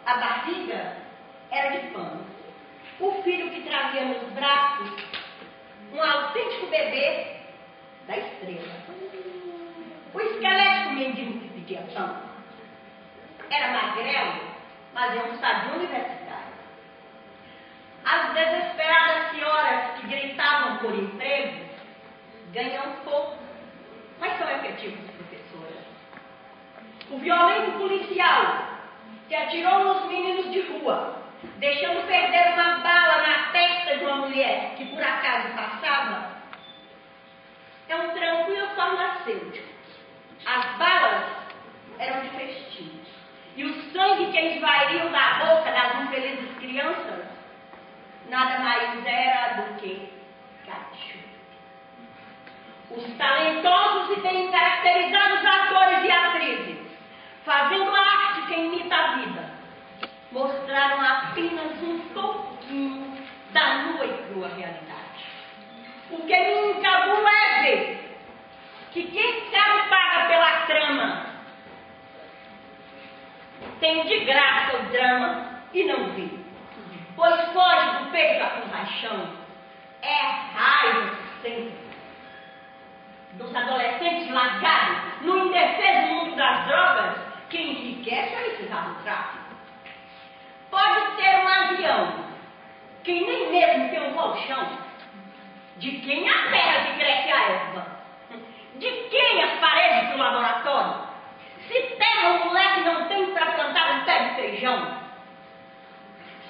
[SPEAKER 7] a barriga era de pano. O filho que trazia nos braços, um autêntico bebê da estrela. O esquelético mendigo que pedia pão era magrelo, mas é um sadio universitário. As desesperadas senhoras que gritavam por emprego ganham pouco, mas são efetivos professoras. O violento policial que atirou nos meninos de rua, deixando perder uma bala na testa de uma mulher que por acaso passava, é um tranquilo farmacêutico. As balas eram de festim. E o sangue que esvairiu da boca das infelizes crianças nada mais era do que ketchup. Os talentosos e bem caracterizados atores e atrizes, fazendo a arte que imita a vida, mostraram apenas um pouquinho da nua e crua realidade. O que me encabula é ver que quem caro paga pela trama tem de graça o drama e não vê, pois foge do peito a compaixão, é raiva sempre dos adolescentes largados no indefeso mundo das drogas que enriquece a encerrar o tráfico. Pode ter um avião que nem mesmo tem um colchão, de quem a terra que cresce a erva, de quem as paredes do laboratório, se terra o moleque não tem para plantar um pé de feijão,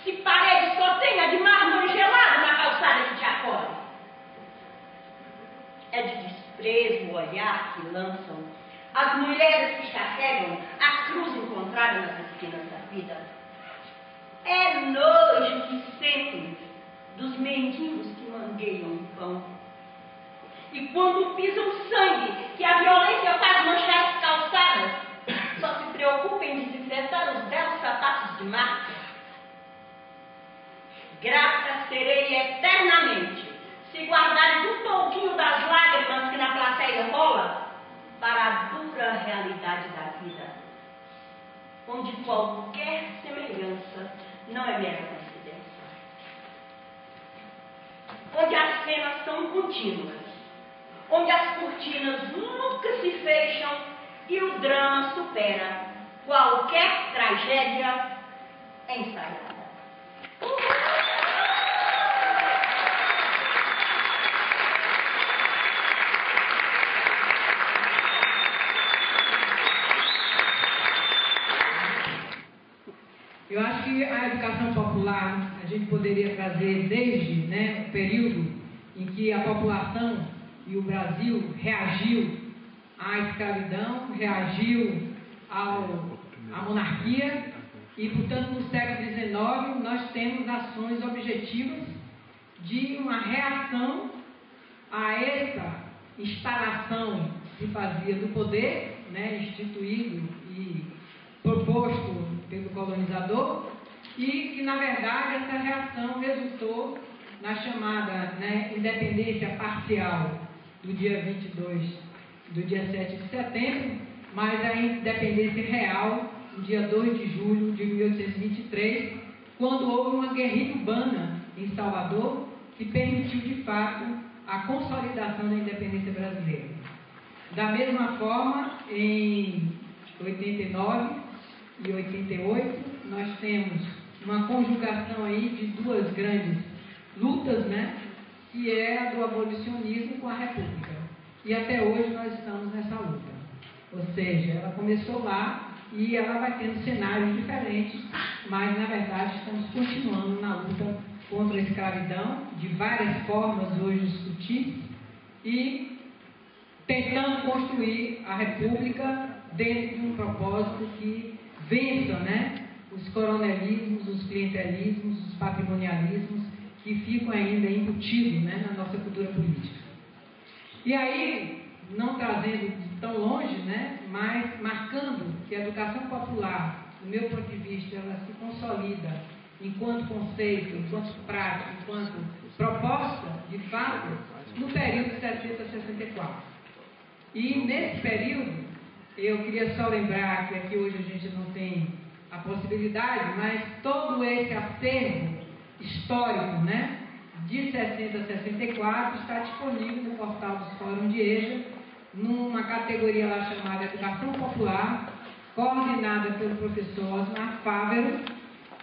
[SPEAKER 7] se parede só tem a de mármore gelado na calçada que te acolhe. É de desprezo o olhar que lançam as mulheres que carregam a cruz encontrada nas esquinas da vida. É nojo que sentem dos mendigos que mangueiam o pão. E quando pisam sangue, que a violência faz manchar as calçadas, só se preocupam em desinfetar os belos sapatos de marca. Grata serei eternamente se guardares um pouquinho das lágrimas que na plateia rola para a dura realidade da vida, onde qualquer semelhança não é mera coincidência, onde as cenas são contínuas, onde as cortinas nunca se fecham e o drama supera qualquer tragédia ensaiada.
[SPEAKER 8] Eu acho que a educação popular a gente poderia trazer desde o período em que a população e o Brasil reagiu à escravidão, reagiu à monarquia e, portanto, no século XIX nós temos ações objetivas de uma reação a essa instalação que se fazia do poder, instituído e proposto pelo colonizador, e que, na verdade, essa reação resultou na chamada independência parcial do dia 7 de setembro, mas a independência real no dia 2 de julho de 1823, quando houve uma guerrilha urbana em Salvador que permitiu, de fato, a consolidação da independência brasileira. Da mesma forma, em 89 e 88, nós temos uma conjugação aí de duas grandes lutas, que é a do abolicionismo com a República. E até hoje nós estamos nessa luta. Ou seja, ela começou lá e ela vai tendo cenários diferentes, mas na verdade estamos continuando na luta contra a escravidão, de várias formas hoje sutis, e tentando construir a República dentro de um propósito que vença, os coronelismos, os clientelismos, os patrimonialismos que ficam ainda embutidos, na nossa cultura política. E aí, não trazendo de tão longe, mas marcando que a educação popular, do meu ponto de vista, ela se consolida enquanto conceito, enquanto prática, enquanto proposta, de fato, no período de 60 a 64. E nesse período, eu queria só lembrar que aqui hoje a gente não tem a possibilidade, mas todo esse acervo histórico, de 60 a 64 está disponível no portal dos Fóruns de EJA, numa categoria lá chamada Educação Popular, coordenada pelo professor Osmar Fávero,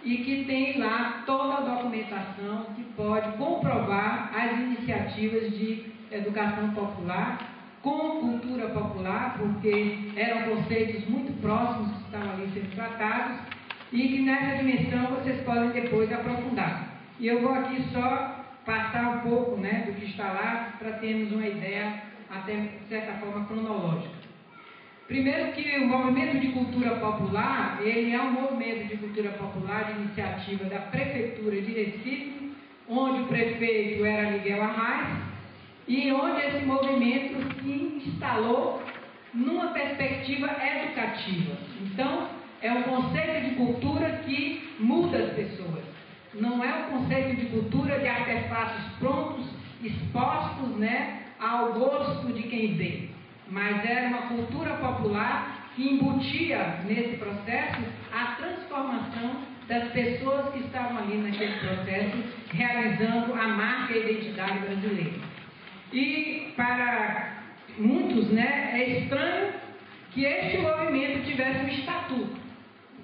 [SPEAKER 8] e que tem lá toda a documentação que pode comprovar as iniciativas de educação popular com cultura popular, porque eram conceitos muito próximos que estavam ali sendo tratados e que nessa dimensão vocês podem depois aprofundar. E eu vou aqui só passar um pouco do que está lá para termos uma ideia, até de certa forma, cronológica. Primeiro que o movimento de cultura popular, ele é um movimento de cultura popular de iniciativa da Prefeitura de Recife, onde o prefeito era Miguel Arraes, e onde esse movimento se instalou numa perspectiva educativa. Então, é um conceito de cultura que muda as pessoas. Não é um conceito de cultura de artefatos prontos, expostos, né, ao gosto de quem vê. Mas era uma cultura popular que embutia nesse processo a transformação das pessoas que estavam ali naquele processo, realizando a marca e a identidade brasileira. E para muitos, né, é estranho que este movimento tivesse um estatuto.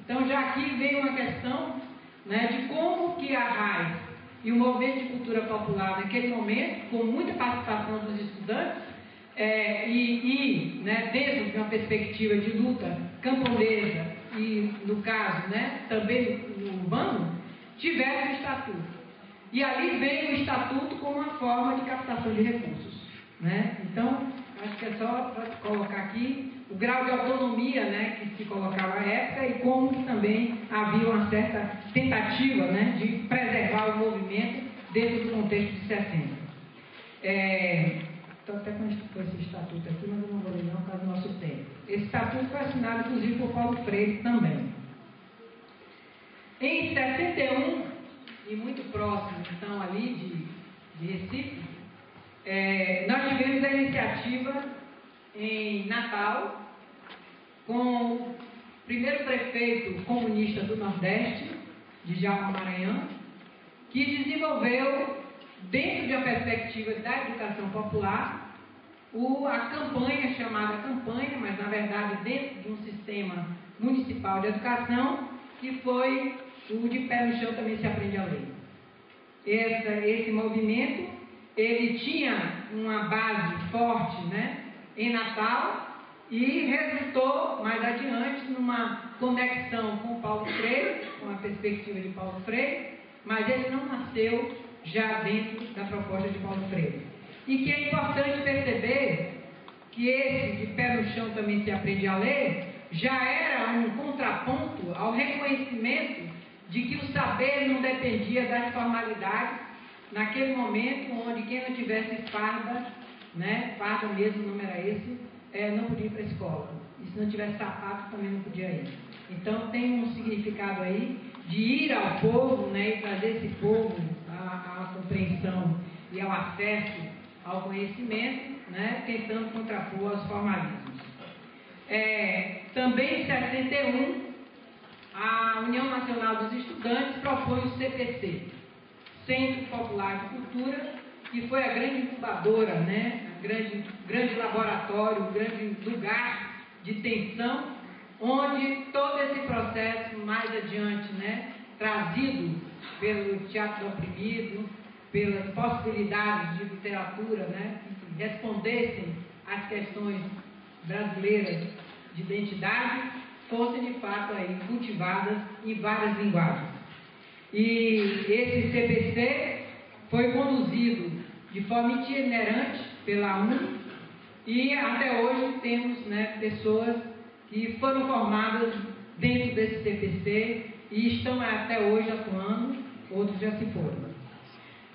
[SPEAKER 8] Então já aqui vem uma questão, né, de como que a RAI e o movimento de cultura popular naquele momento, com muita participação dos estudantes, né, dentro de uma perspectiva de luta camponesa e, no caso, né, também no urbano, tiveram o estatuto. E ali vem o estatuto como uma forma de captação de recursos, né? Então, acho que é só para colocar aqui o grau de autonomia, né, que se colocava à época e como que também havia uma certa tentativa, né, de preservar o movimento dentro do contexto de 60. Estou até com esse estatuto aqui, mas eu não vou ler não, por causa do nosso tempo. Esse estatuto foi assinado, inclusive, por Paulo Freire também. Em 61, e muito próximo, então, ali de Recife, nós tivemos a iniciativa em Natal, com o primeiro prefeito comunista do Nordeste, Djalma Maranhão, que desenvolveu, dentro de uma perspectiva da educação popular, a campanha, chamada campanha, mas na verdade dentro de um sistema municipal de educação, que foi o de pé no chão também se aprende a ler. Esse movimento, ele tinha uma base forte, né, em Natal, e resultou mais adiante numa conexão com Paulo Freire, com a perspectiva de Paulo Freire, mas ele não nasceu já dentro da proposta de Paulo Freire. E que é importante perceber que esse de pé no chão também se aprende a ler, já era um contraponto ao reconhecimento de que o saber não dependia das formalidades, naquele momento onde quem não tivesse farda, né, farda mesmo, o nome era esse, não podia ir para a escola. E se não tivesse sapato, também não podia ir. Então tem um significado aí de ir ao povo, né, e trazer esse povo à compreensão e ao acesso ao conhecimento, né, tentando contrapor aos formalismos. Também em 61, a União Nacional dos Estudantes propõe o CPC, Centro Popular de Cultura, que foi a grande incubadora, né, grande laboratório, grande lugar de tensão, onde todo esse processo mais adiante, né, trazido pelo teatro do oprimido, pelas possibilidades de literatura, né, que respondessem às questões brasileiras de identidade, fossem de fato aí cultivadas em várias linguagens. E esse CPC foi conduzido de forma itinerante pela UNE e até hoje temos, né, pessoas que foram formadas dentro desse CPC e estão até hoje atuando, outros já se foram.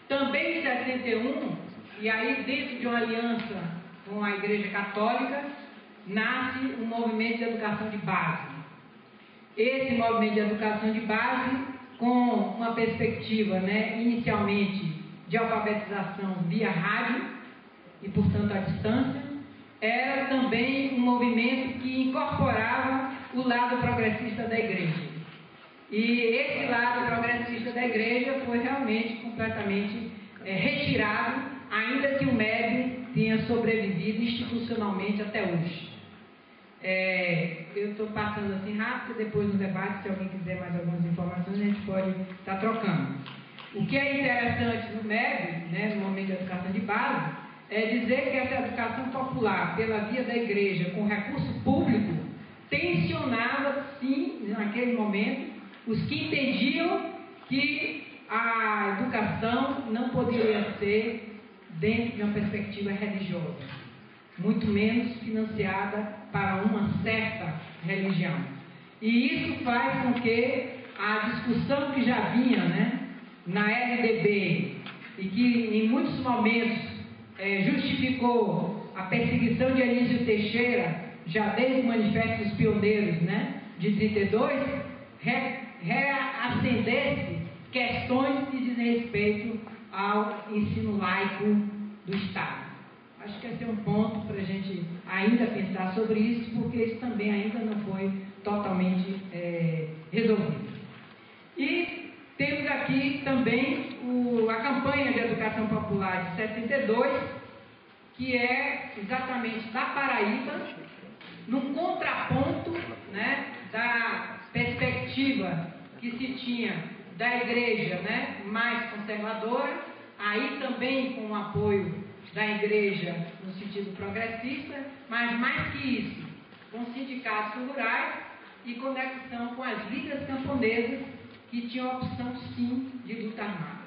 [SPEAKER 8] Também em 61, e aí dentro de uma aliança com a Igreja Católica, nasce um movimento de educação de base. Esse movimento de educação de base, com uma perspectiva, né, inicialmente de alfabetização via rádio e, portanto, à distância, era também um movimento que incorporava o lado progressista da Igreja. E esse lado progressista da Igreja foi realmente completamente retirado, ainda que o MEB tenha sobrevivido institucionalmente até hoje. Eu estou passando assim rápido, depois no debate, se alguém quiser mais algumas informações, a gente pode estar trocando. O que é interessante no MEB, né, no momento de educação de base, é dizer que essa educação popular, pela via da Igreja, com recurso público, tensionava, sim, naquele momento, os que entendiam que a educação não poderia ser dentro de uma perspectiva religiosa, muito menos financiada para uma certa religião. E isso faz com que a discussão que já vinha, né, na LDB, e que em muitos momentos justificou a perseguição de Anísio Teixeira, já desde o Manifesto dos Pioneiros, né, de 32, reacendesse questões que dizem respeito ao ensino laico do Estado. Acho que esse é um ponto para a gente ainda pensar sobre isso, porque isso também ainda não foi totalmente resolvido. E temos aqui também a campanha de educação popular de 72, que é exatamente da Paraíba, num contraponto, né, da perspectiva que se tinha da igreja, né, mais conservadora, aí também com o apoio da igreja no sentido progressista, mas mais que isso, com sindicatos rurais e conexão com as ligas camponesas que tinham a opção sim de luta armada.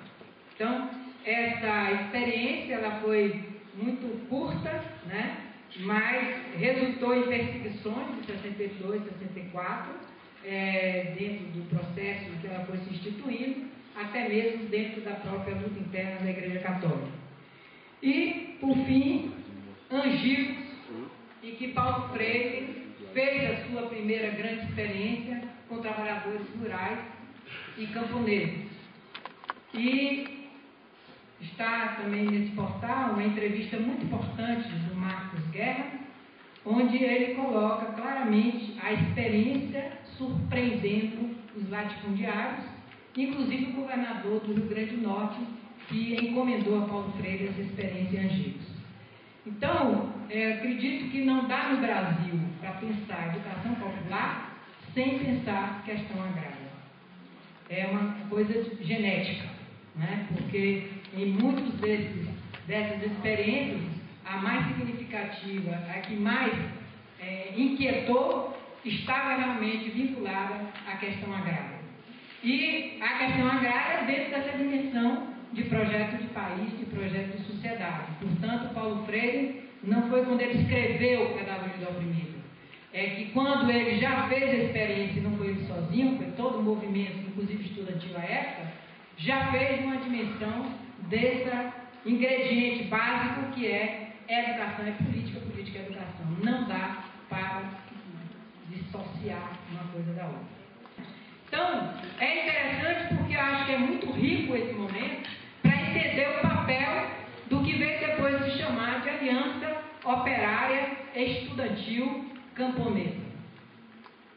[SPEAKER 8] Então, essa experiência ela foi muito curta, né, mas resultou em perseguições de 62, 64, dentro do processo que ela foi se instituindo, até mesmo dentro da própria luta interna da Igreja Católica. E, por fim, Angicos, e que Paulo Freire fez a sua primeira grande experiência com trabalhadores rurais e camponeses. E está também nesse portal uma entrevista muito importante do Marcos Guerra, onde ele coloca claramente a experiência surpreendendo os latifundiários, inclusive o governador do Rio Grande do Norte, que encomendou a Paulo Freire essa experiência em Angicos. Então, acredito que não dá no Brasil para pensar educação popular sem pensar questão agrária. É uma coisa genética, né? Porque em muitos dessas experiências, a mais significativa, a que mais inquietou, estava realmente vinculada à questão agrária. E a questão agrária dentro dessa dimensão de projeto de país, de projeto de sociedade. Portanto, Paulo Freire não foi quando ele escreveu Pedagogia do Oprimido. É que quando ele já fez a experiência, e não foi ele sozinho, foi todo o movimento, inclusive estudantil à época, já fez uma dimensão desse ingrediente básico que é educação é política, política é educação. Não dá para dissociar uma coisa da outra. Então, é interessante porque eu acho que é muito rico esse momento para entender o papel do que veio depois se chamar de Aliança Operária Estudantil Camponesa.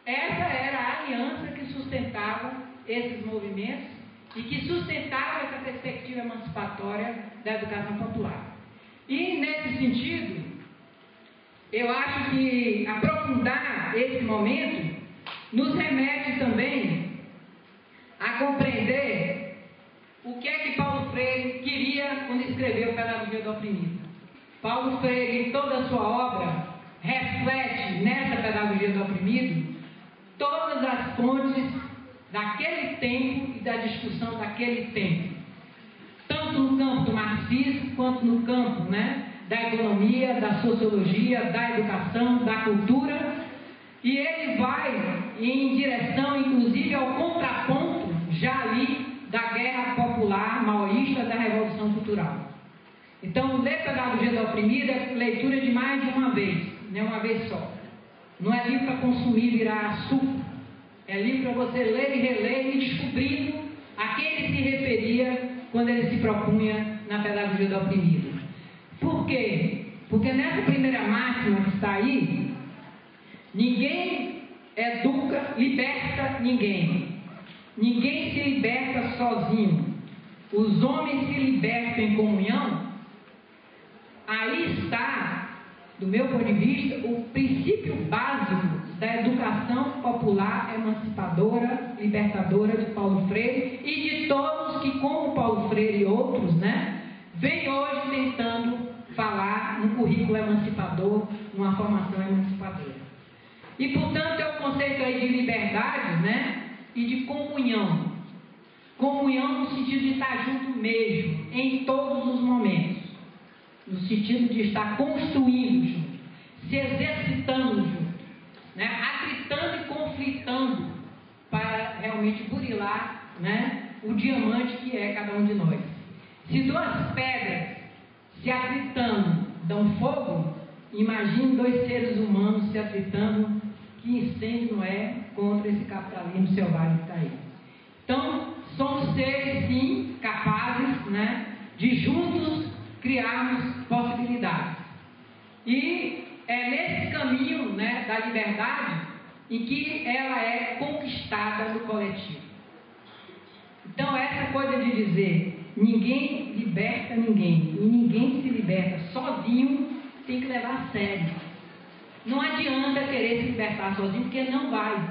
[SPEAKER 8] Essa era a aliança que sustentava esses movimentos e que sustentava essa perspectiva emancipatória da educação popular. E, nesse sentido, eu acho que aprofundar esse momento nos remete também a compreender o que é que Paulo Freire queria quando escreveu Pedagogia do Oprimido. Paulo Freire, em toda a sua obra, reflete nessa Pedagogia do Oprimido todas as fontes daquele tempo e da discussão daquele tempo. Tanto no campo do marxismo, quanto no campo, né, da economia, da sociologia, da educação, da cultura. E ele vai em direção, inclusive, ao contraponto, já ali, da guerra popular maoísta da Revolução Cultural. Então, ler Pedagogia da Oprimida é leitura de mais de uma vez, não é uma vez só. Não é livro para consumir e virar açúcar. É livro para você ler e reler e descobrindo a quem ele se referia quando ele se propunha na Pedagogia da Oprimida. Por quê? Porque nessa primeira máxima que está aí, ninguém educa, liberta ninguém. Ninguém se liberta sozinho. Os homens se libertam em comunhão. Aí está, do meu ponto de vista, o princípio básico da educação popular emancipadora, libertadora de Paulo Freire e de todos que, como Paulo Freire e outros, né, vêm hoje tentando falar no currículo emancipador, numa formação emancipadora. E, portanto, é o conceito aí de liberdade, né, e de comunhão. Comunhão no sentido de estar junto mesmo, em todos os momentos. No sentido de estar construindo junto, se exercitando junto, né, atritando e conflitando para realmente burilar, né, o diamante que é cada um de nós. Se duas pedras se atritando dão fogo, imagine 2 seres humanos se atritando, que incêndio não é contra esse capitalismo selvagem que está aí. Então, somos seres, sim, capazes, né, de juntos criarmos possibilidades. E é nesse caminho, né, da liberdade em que ela é conquistada no coletivo. Então, essa coisa de dizer ninguém liberta ninguém e ninguém se liberta sozinho, tem que levar a sério. Não adianta querer se libertar sozinho, porque não vai.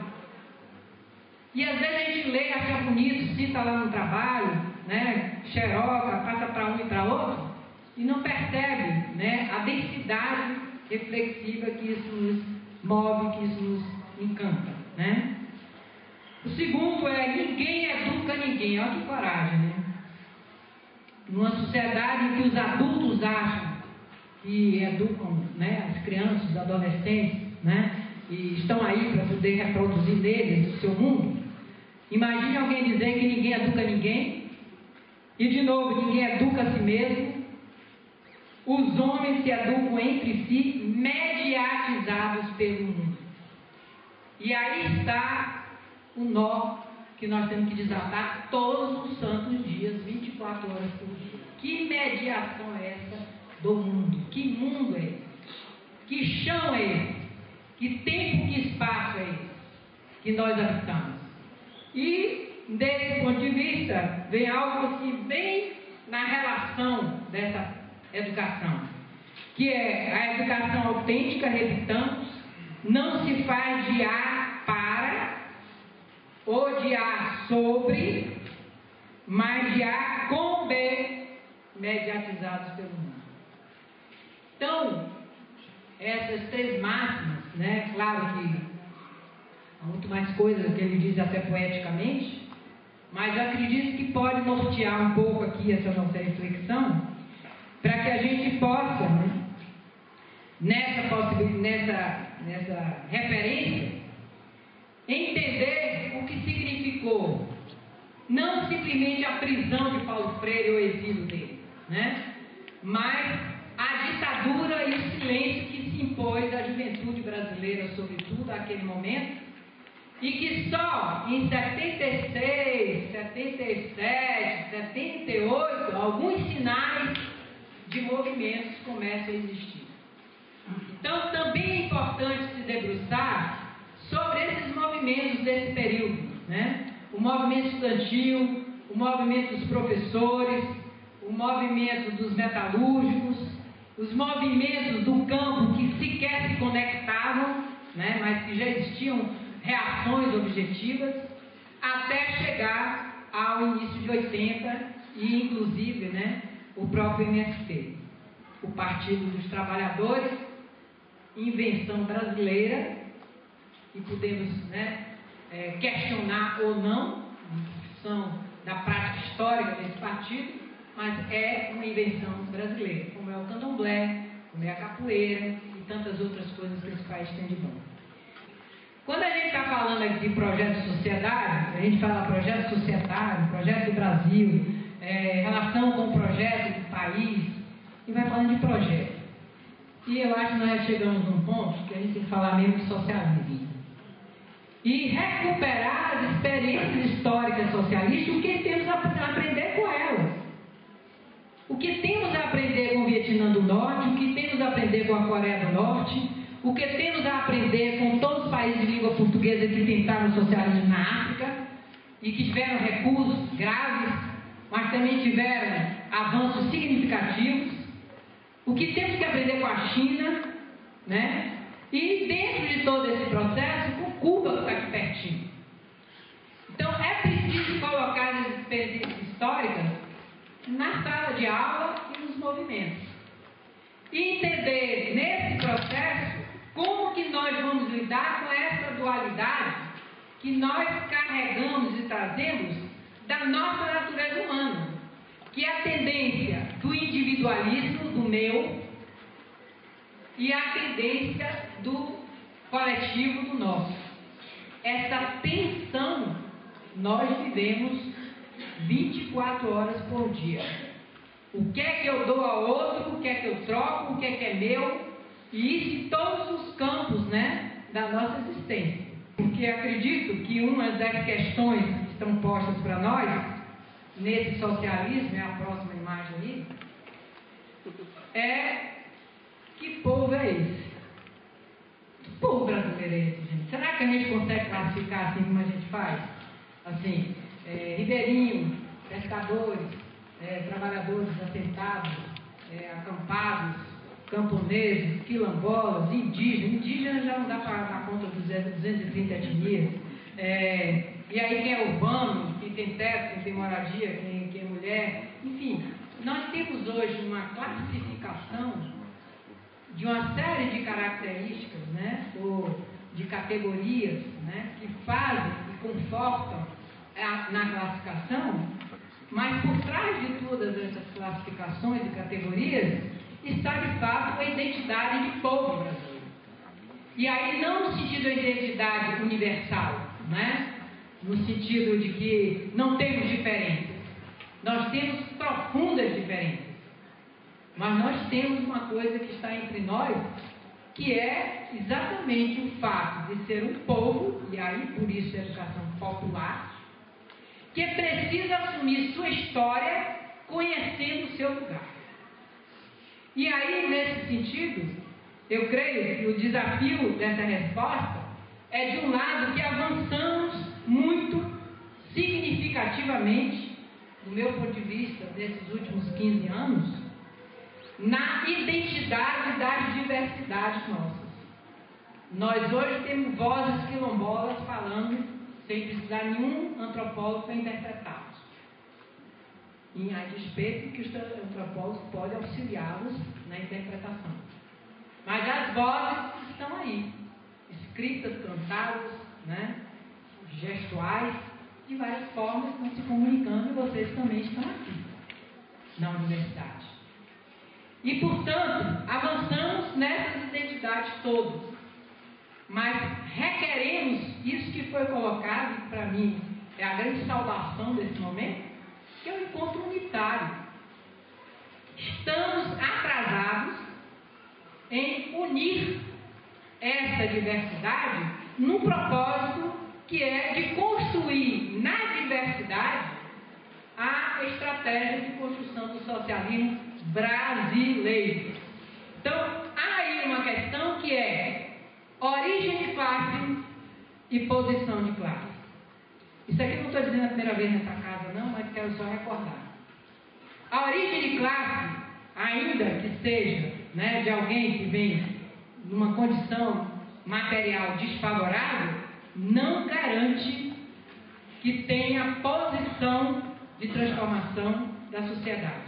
[SPEAKER 8] E às vezes a gente lê, acha bonito, cita lá no trabalho, né, xeroca, passa para um e para outro, e não percebe, né, a densidade reflexiva que isso nos move, que isso nos encanta, né? O segundo é ninguém educa ninguém. Olha que coragem, né? Numa sociedade em que os adultos acham que educam, né, as crianças, os adolescentes, né, e estão aí para poder reproduzir neles o seu mundo. Imagine alguém dizer que ninguém educa ninguém, e de novo, ninguém educa a si mesmo. Os homens se educam entre si, mediatizados pelo mundo. E aí está o nó que nós temos que desatar todos os santos dias, 24 horas por dia. Que mediação é essa do mundo? Que mundo é esse? Que chão é esse? Que tempo, que espaço é esse que nós habitamos? E, desse ponto de vista, vem algo que vem na relação dessa educação, que é a educação autêntica, repitamos, não se faz de A para ou de A sobre, mas de A com B, mediatizados pelo mundo. Então, essas 3 máximas, né, claro que há muito mais coisas que ele diz até poeticamente, mas eu acredito que pode nortear um pouco aqui essa nossa reflexão, para que a gente possa, né, nessa referência, entender o que significou não simplesmente a prisão de Paulo Freire ou o exílio dele, né, mas a ditadura e o silêncio que se impôs à juventude brasileira, sobretudo naquele momento, e que só em 76, 77, 78, alguns sinais de movimentos começam a existir. Então, também é importante se debruçar sobre esses movimentos desse período, né? O movimento estudantil, o movimento dos professores, o movimento dos metalúrgicos, os movimentos do campo que sequer se conectavam, né? Mas que já existiam reações objetivas, até chegar ao início de 80 e, inclusive, né, o próprio MST, o Partido dos Trabalhadores, invenção brasileira, e podemos, né, questionar ou não em função da prática histórica desse partido, mas é uma invenção brasileira, como é o candomblé, como é a capoeira e tantas outras coisas que esse país tem de bom. Quando a gente está falando aqui de projeto de sociedade, a gente fala projeto societário, projeto do Brasil, relação com o projeto do país, e vai falando de projeto. E eu acho que nós chegamos num ponto que a gente tem que falar mesmo de socialismo. E recuperar as experiências históricas socialistas, o que temos a aprender com elas. O que temos a aprender com o Vietnã do Norte, o que temos a aprender com a Coreia do Norte, o que temos a aprender com todos os países de língua portuguesa que tentaram o socialismo na África e que tiveram recursos graves, mas também tiveram avanços significativos. O que temos que aprender com a China, né? E dentro de todo esse processo, com Cuba que está aqui pertinho. Então é preciso colocar as experiências históricas na sala de aula e nos movimentos. E entender nesse processo como que nós vamos lidar com essa dualidade que nós carregamos e trazemos da nossa natureza humana, que é a tendência do individualismo, do meu, e a tendência do coletivo, do nosso. Essa tensão nós vivemos 24 horas por dia. O que é que eu dou ao outro, o que é que eu troco, o que é meu, e isso em todos os campos, né, da nossa existência. Porque acredito que uma das questões que estão postas para nós, nesse socialismo, é a próxima imagem aí, é que povo é esse? Que povo brasileiro é esse, gente? Será que a gente consegue classificar assim como a gente faz? Assim, ribeirinho, pescadores, trabalhadores assentados, acampados, camponeses, quilombolas, indígenas. Indígenas já não dá para dar conta dos 230 etnias. E aí quem é urbano, quem tem teto, quem tem moradia, quem é mulher, enfim. Nós temos hoje uma classificação de uma série de características, né, ou de categorias, né, que fazem e confortam na classificação, mas por trás de todas essas classificações e categorias está de fato a identidade de povo brasileiro. E aí não no sentido da identidade universal, né, no sentido de que não temos diferenças. Nós temos profundas diferenças. Mas nós temos uma coisa que está entre nós, que é exatamente o fato de ser um povo, e aí por isso a educação popular, que precisa assumir sua história conhecendo o seu lugar. E aí, nesse sentido, eu creio que o desafio dessa resposta é, de um lado, que avançamos muito significativamente, do meu ponto de vista, nesses últimos 15 anos, na identidade das diversidades nossas. Nós hoje temos vozes quilombolas falando sem precisar nenhum antropólogo para interpretá-los. E a despeito que os antropólogos podem auxiliá-los na interpretação. Mas as vozes estão aí, escritas, cantadas, né, gestuais, de várias formas, estão se comunicando, e vocês também estão aqui, na universidade. E, portanto, avançamos nessas identidades todas. Mas requeremos isso que foi colocado, que para mim é a grande saudação desse momento, que é o encontro unitário. Estamos atrasados em unir essa diversidade num propósito que é de construir na diversidade a estratégia de construção do socialismo brasileiro. Então, há aí uma questão que é origem de classe e posição de classe. Isso aqui eu não estou dizendo a primeira vez nessa casa, não, mas quero só recordar. A origem de classe, ainda que seja, né, de alguém que vem numa condição material desfavorável, não garante que tenha posição de transformação da sociedade.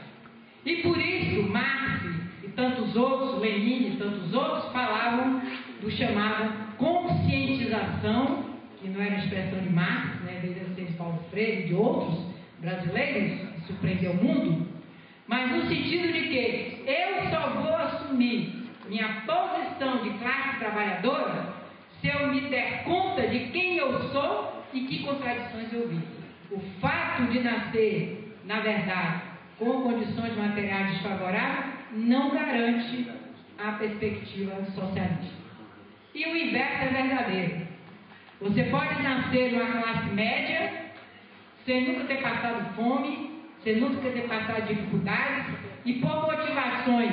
[SPEAKER 8] E por isso, Marx e tantos outros, Lenin e tantos outros, falavam do chamado conscientização, que não era a expressão de Marx, né, veio de Paulo Freire e de outros brasileiros, que surpreendeu o mundo, mas no sentido de que eu só vou assumir minha posição de classe trabalhadora se eu me der conta de quem eu sou e que contradições eu vivo. O fato de nascer, na verdade, com condições materiais desfavoráveis, não garante a perspectiva socialista. E o inverso é verdadeiro. Você pode nascer numa classe média, sem nunca ter passado fome, sem nunca ter passado dificuldades, e por motivações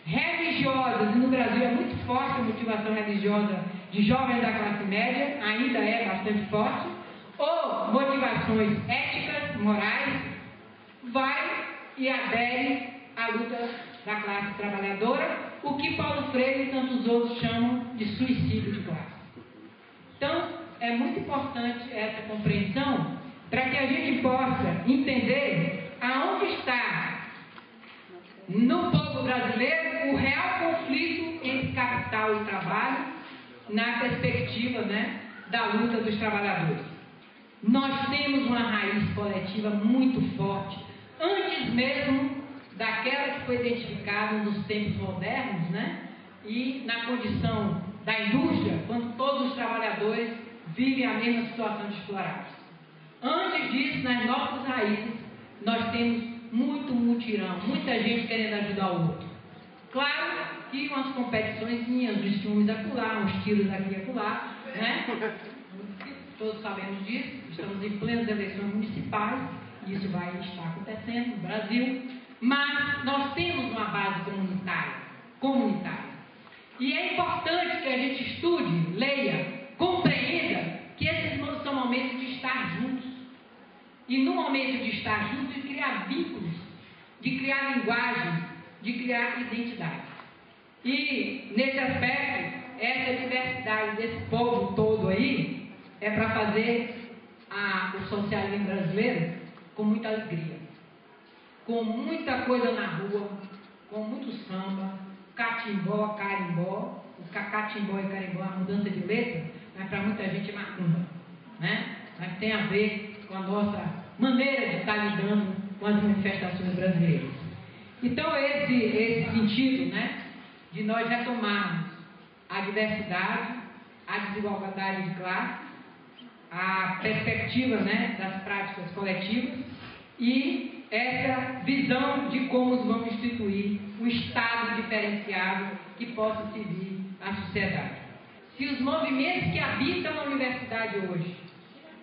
[SPEAKER 8] religiosas, e no Brasil é muito forte a motivação religiosa de jovens da classe média, ainda é bastante forte, ou motivações éticas, morais, vai e adere à luta da classe trabalhadora, o que Paulo Freire e tantos outros chamam de suicídio de classe. Então, é muito importante essa compreensão para que a gente possa entender aonde está no povo brasileiro o real conflito entre capital e trabalho na perspectiva, né, da luta dos trabalhadores. Nós temos uma raiz coletiva muito forte, antes mesmo daquela que foi identificada nos tempos modernos, né, e na condição da indústria, quando todos os trabalhadores vivem a mesma situação de explorados. Antes disso, nas nossas raízes, nós temos muito mutirão, muita gente querendo ajudar o outro. Claro que umas competiçõezinhas, uns ciúmes acolá, uns tiros aqui e acolá, né? Todos sabemos disso, estamos em plenas eleições municipais, e isso vai estar acontecendo no Brasil, mas nós temos uma base comunitária. E é importante que a gente estude, leia, compreenda que esses são momentos de estar juntos. E no momento de estar juntos, de criar vínculos, de criar linguagem, de criar identidade. E, nesse aspecto, essa diversidade desse povo todo aí é para fazer o socialismo brasileiro com muita alegria, com muita coisa na rua, com muito samba, catimbó, carimbó. O catimbó e carimbó é uma mudança de letra, mas para muita gente é macumba, né? Mas tem a ver com a nossa maneira de estar lidando com as manifestações brasileiras. Então, esse sentido, né, de nós retomarmos a diversidade, a desigualdade de classe, a perspectiva, né, das práticas coletivas e essa visão de como vamos instituir um Estado diferenciado que possa servir à sociedade. Se os movimentos que habitam a universidade hoje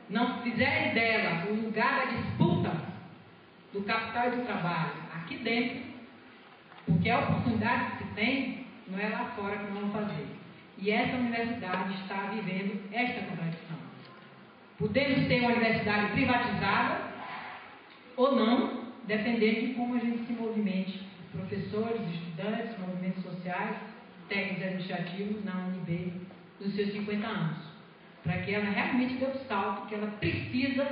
[SPEAKER 8] não fizerem dela um lugar da disputa do capital e do trabalho aqui dentro, porque a oportunidade que se tem não é lá fora que vamos fazer. E essa universidade está vivendo esta contradição. Podemos ter uma universidade privatizada ou não, dependendo de como a gente se movimente. Professores, estudantes, movimentos sociais, técnicos administrativos na UNB nos seus 50 anos. Para que ela realmente dê o salto que ela precisa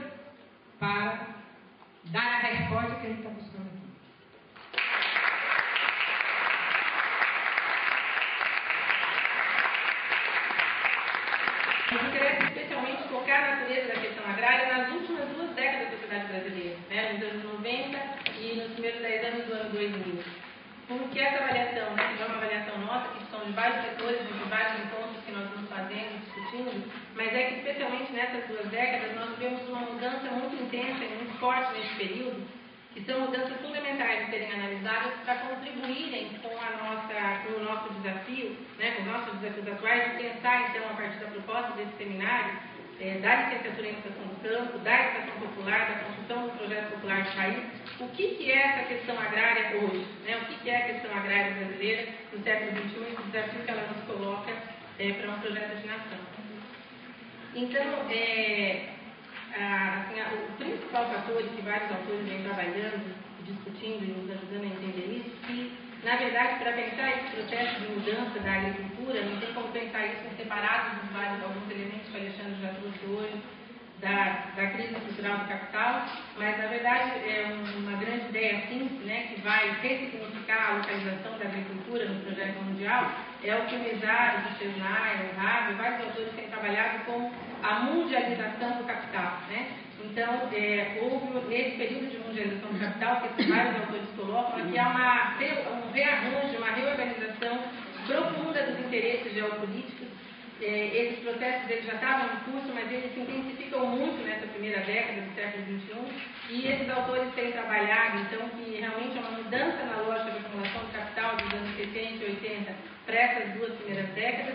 [SPEAKER 8] para dar a resposta que a gente está buscando aqui.
[SPEAKER 6] Me interessa especialmente focar na natureza da questão agrária nas últimas 2 décadas da sociedade brasileira, né, nos anos 90 e nos primeiros 10 anos do ano 2000. Como que essa avaliação, né, que é uma avaliação nossa, que são de vários setores, de vários encontros que nós vamos fazendo, discutindo, mas é que especialmente nessas 2 décadas nós vemos uma mudança muito intensa e muito forte nesse período, que são mudanças fundamentais de serem analisadas para contribuírem com o nosso desafio, né, com os nossos desafios atuais, de pensar então a partir da proposta desse seminário, da licenciatura em educação do campo, da educação popular, da construção do projeto popular de país, o que é essa questão agrária hoje, né? O que é a questão agrária brasileira no século XXI e o desafio que ela nos coloca para um projeto de nação. Então, o principal fator que vários autores vêm trabalhando, discutindo e nos ajudando a entender isso, que, na verdade, para pensar esse processo de mudança da agricultura, não tem como pensar isso separado dos alguns elementos que o Alexandre já trouxe hoje, da crise estrutural do capital, mas, na verdade, é uma grande ideia simples, né, que vai ressignificar a localização da agricultura no projeto mundial, é o que o Mesari, o Chesnay, o Rabi, vários autores têm trabalhado com a mundialização do capital, né? Então, houve, nesse período de mundialização do capital, que vários autores colocam, aqui há um rearranjo, uma reorganização profunda dos interesses geopolíticos. Esses processos eles já estavam em curso, mas eles se intensificam muito nessa primeira década do século XXI, e esses autores têm trabalhado, então, que realmente é uma mudança na lógica da acumulação do capital dos anos 70 e 80 para essas 2 primeiras décadas,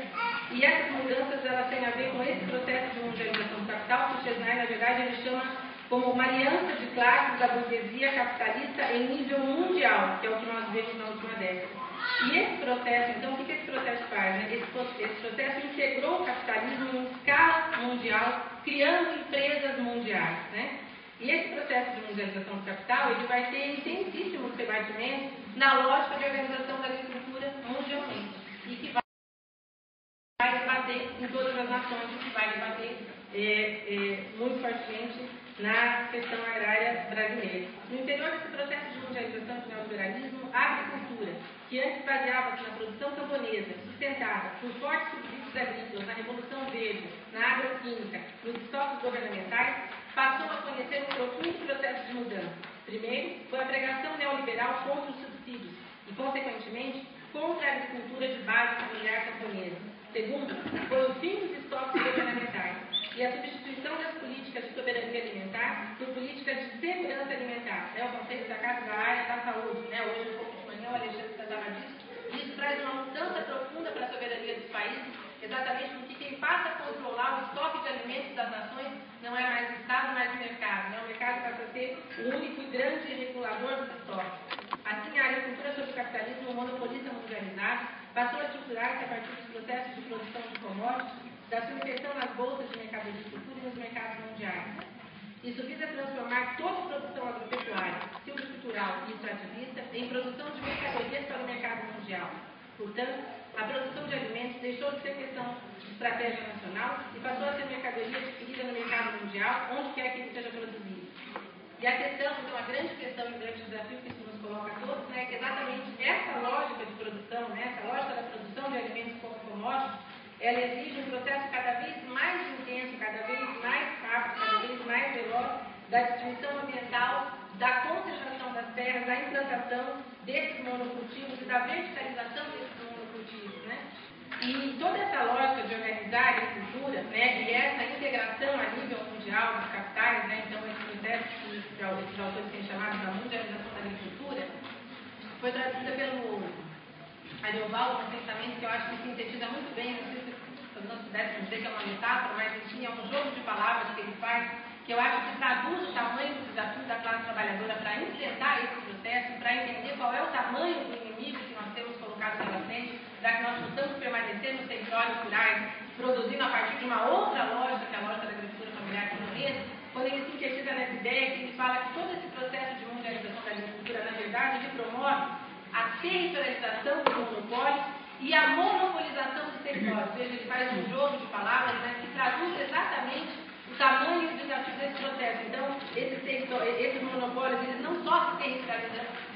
[SPEAKER 6] e essas mudanças elas têm a ver com esse processo de mundialização do capital, que o Chesnay, na verdade, ele chama como uma aliança de classes da burguesia capitalista em nível mundial, que é o que nós vemos na última década. E esse processo, então, o que esse processo faz? Né? Esse processo integrou o capitalismo em escala mundial, criando empresas mundiais. Né? E esse processo de mundialização do capital, ele vai ter intensíssimos rebatimentos na lógica de organização da agricultura mundialmente. E que vai debater em todas as nações, que vai debater muito fortemente na questão agrária brasileira. No interior desse processo de mundialização de neoliberalismo, a agricultura, que antes baseava-se na produção camponesa, sustentada por fortes subsídios agrícolas, na Revolução Verde, na agroquímica, nos estoques governamentais, passou a conhecer um profundo processo de mudança. Primeiro, foi a pregação neoliberal contra os subsídios e, consequentemente, contra a agricultura de base familiar camponesa. Segundo, foi o fim dos estoques governamentais e a substituição das políticas de soberania alimentar por políticas de segurança alimentar. É o conceito da Casa da controlar o estoque de alimentos das nações, não é mais o Estado, mas o mercado. Né? O mercado passa a ser o único e grande regulador dos estoques. Assim, a agricultura sob o capitalismo monopolista mundializado passou a estruturar-se a partir dos processos de produção de commodities, da submersão nas bolsas de mercadoria futura e nos mercados mundiais. Isso visa transformar toda a produção agropecuária, silvicultural e extrativista em produção de mercadorias para o mercado mundial. Portanto, a produção de alimentos deixou de ser questão de estratégia nacional e passou a ser mercadoria adquirida no mercado mundial, onde quer que ele seja produzido. E a questão, então, a grande questão e o grande desafio que isso nos coloca a todos, né, é que exatamente essa lógica de produção, né, essa lógica da produção de alimentos como commodities, ela exige um processo cada vez mais intenso, cada vez mais rápido, cada vez mais veloz da destruição ambiental, da concentração das terras, da implantação desses monocultivos e da verticalização desses monocultivos, né? E toda essa lógica de organizar a agricultura, né, e essa integração a nível mundial dos capitais, né, então esse processo que os autores têm chamado da mundialização da agricultura, foi traduzida pelo Ariovaldo, um pensamento que eu acho que sintetiza muito bem, não sei se nós pudéssemos dizer que é uma metáfora, mas enfim, é um jogo de palavras que ele faz, que eu acho que traduz o tamanho do desafio da classe trabalhadora para enfrentar esse processo, para entender qual é o tamanho do inimigo que nós temos colocado pela frente, para que nós possamos permanecer nos territórios rurais, produzindo a partir de uma outra lógica, que é a lógica da agricultura familiar camponesa, quando ele sintetiza nessa ideia que ele fala que todo esse processo de mundialização da agricultura, na verdade, ele promove a territorialização do monopólio e a monopolização dos territórios. Ou seja, ele faz um jogo de palavras, né, que traduz exatamente o tamanho e o desafio desse processo. Então, esses monopólios, eles não só se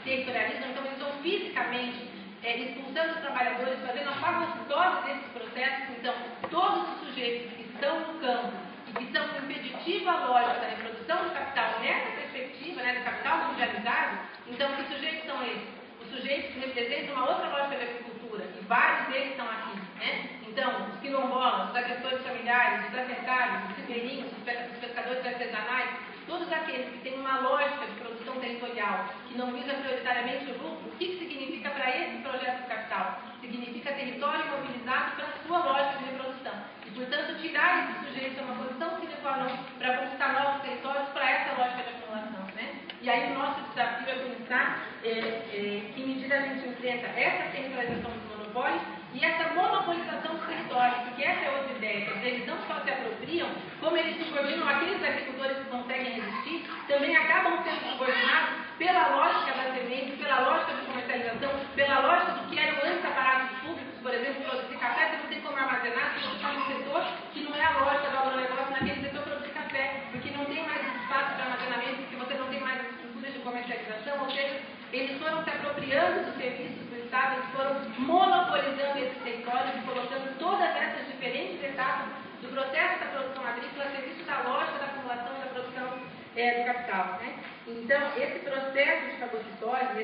[SPEAKER 6] territorializam, então eles vão fisicamente expulsando os trabalhadores, fazendo a fagocitose desses processos. Então, todos os sujeitos que estão no campo e que estão com impeditiva lógica da reprodução do capital nessa perspectiva, né, do capital mundializado, então, que sujeitos são esses? Os sujeitos que representam uma outra lógica da agricultura, e vários deles estão aqui, né? Então, os quilombolas, os agricultores familiares, os assentários, os ribeirinhos, os pescadores artesanais, todos aqueles que têm uma lógica de produção territorial, que não visa prioritariamente o lucro, o que significa para esse projeto do capital? Significa território mobilizado para a sua lógica de reprodução. E, portanto, tirar esses sujeitos a uma posição sine qua non para conquistar novos territórios para essa lógica de acumulação, né? E aí o nosso desafio é pensar que medida a gente enfrenta essa centralização dos monopólios e essa monopolização dos territórios, porque essa é outra ideia, quer dizer, eles não só se apropriam, como eles subordinam aqueles agricultores que conseguem resistir, também acabam sendo subordinados pela lógica da semente, pela lógica de comercialização, pela lógica do que eram antes aparatos públicos, por exemplo, produzir café, você não tem como armazenar, se você está num setor que não é a lógica do agronegócio, naquele setor produzir café, porque não tem mais espaço de armazenamento, porque você não tem mais as estruturas de comercialização, ou seja, eles foram se apropriando dos serviços do Estado, eles foram monopolizando esses territórios e colocando todas essas diferentes etapas do processo da produção agrícola a serviço da lógica da acumulação e da produção do capital, né? Então, esse processo de fagocitose,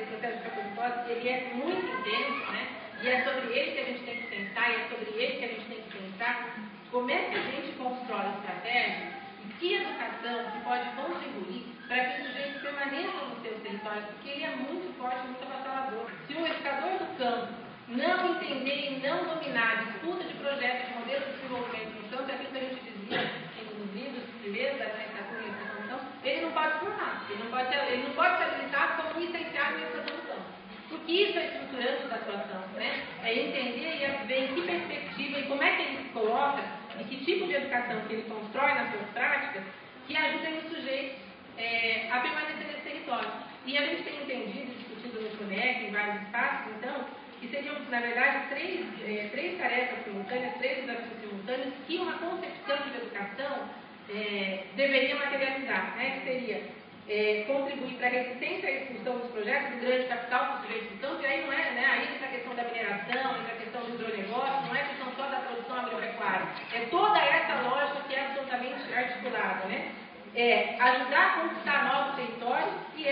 [SPEAKER 6] ele é muito intenso, né? E é sobre ele que a gente tem que pensar, e é sobre ele que a gente tem que pensar como é que a gente constrói estratégias e que educação que pode contribuir para que o sujeito permaneça no seu território, porque ele é muito forte, muito avassalador. Se o educador do campo não entender e não dominar a disputa de projetos, de modelos de desenvolvimento no campo, é aquilo que a gente dizia nos livros primeiros da licenciatura e extensão, ele não pode formar, ele não pode ser habilitado como licenciado em educação do campo. Porque isso é estruturante da atuação, né? É entender e ver em que perspectiva e como é que ele se coloca e que tipo de educação que ele constrói nas suas práticas que ajudem os sujeitos a permanecer nesse território. E a gente tem entendido, discutido no FUNEC, em vários espaços, então, que seriam, na verdade, três tarefas simultâneas, três desafios simultâneos que uma concepção de educação deveria materializar, né? Que seria contribuir para a resistência à expulsão dos projetos do grande capital para os sujeitos do campo, e aí não é, né? Aí entra a questão da mineração, entra a questão do hidronegócio, não é questão só da produção agropecuária, é toda essa lógica que é absolutamente articulada, né? Ajudar a conquistar novos territórios e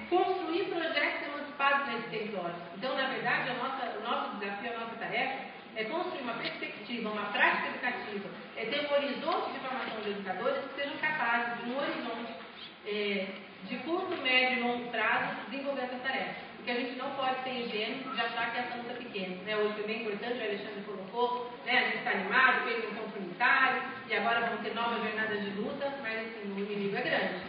[SPEAKER 6] construir projetos emancipados nesses territórios. Então, na verdade, o nosso desafio, a nossa tarefa é construir uma perspectiva, uma prática educativa, ter um horizonte de formação de educadores que sejam capazes, no horizonte de curto, médio e longo prazo, desenvolver essa tarefa. Porque a gente não pode pode ser ingênuo de achar que essa luta é pequena. Né? Hoje foi bem importante, o Alexandre colocou, né? A gente está animado, fez um encontro unitário, e agora vão ter novas jornadas de luta, mas assim, o inimigo é grande.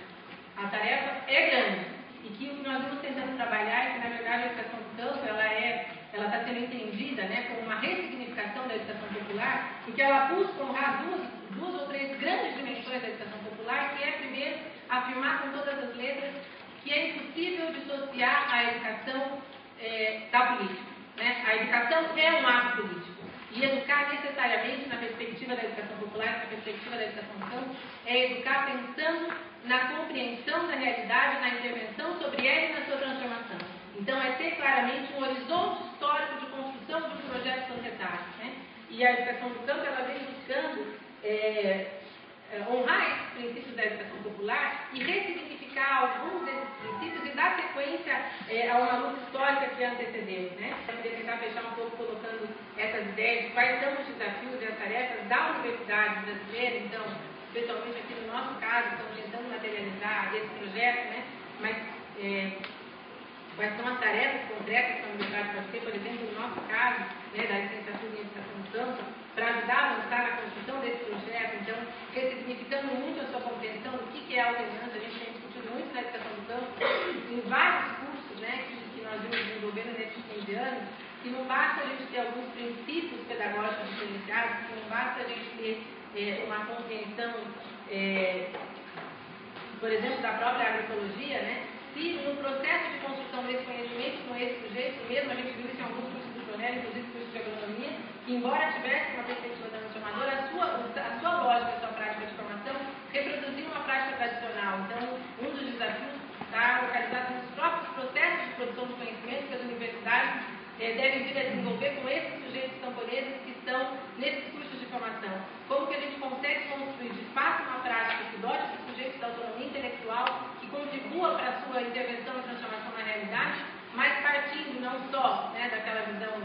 [SPEAKER 6] A tarefa é grande. E que o que nós estamos tentando trabalhar é que, na verdade, a educação do campo, ela está sendo entendida, né, como uma ressignificação da educação popular, e que ela busca honrar duas ou três grandes dimensões da educação popular, que é, primeiro, afirmar com todas as letras que é impossível dissociar a educação da política. Né? A educação é um ato político. E educar necessariamente, na perspectiva da educação popular, na perspectiva da educação do campo, é educar pensando na compreensão da realidade, na intervenção sobre ela e na sua transformação. Então, é ter claramente um horizonte histórico de construção de um projeto societário. Né? E a educação do campo, ela vem buscando honrar esses princípios da educação popular e ressignificar alguns desses princípios e dar sequência a uma luta histórica que antecedeu. Né? Eu queria tentar fechar um pouco colocando essas ideias de quais são os desafios e as tarefas da universidade brasileira. Então, especialmente aqui no nosso caso, estamos tentando materializar esse projeto, né? Mas quais são as tarefas concretas que a universidade pode ter, por exemplo, no nosso caso, né, da licenciatura em educação do campo, para ajudar a avançar na construção desse projeto, então, ressignificando muito a sua compreensão do que é a alternância. A gente tem discutido muito na educação do campo, em vários cursos, né, que nós vimos desenvolvendo nesses 15 anos, que não basta a gente ter alguns princípios pedagógicos diferenciados, que não basta a gente ter uma compreensão, por exemplo, da própria agroecologia, né? Se no processo de construção desse conhecimento com esse sujeito mesmo, a gente viu isso em alguns cursos do Conel, inclusive cursos de agronomia, que embora tivesse uma perspectiva transformadora, a sua lógica, a sua prática de formação reproduzia uma prática tradicional. Então, um dos desafios está localizado nos próprios processos de produção do conhecimento que as universidades devem vir a desenvolver com esses sujeitos camponeses que estão nesses cursos de formação. Como que a gente consegue construir de fato uma prática que dote esses sujeitos da autonomia intelectual, que contribua para a sua intervenção e transformação na realidade, mas partindo não só, né, daquela visão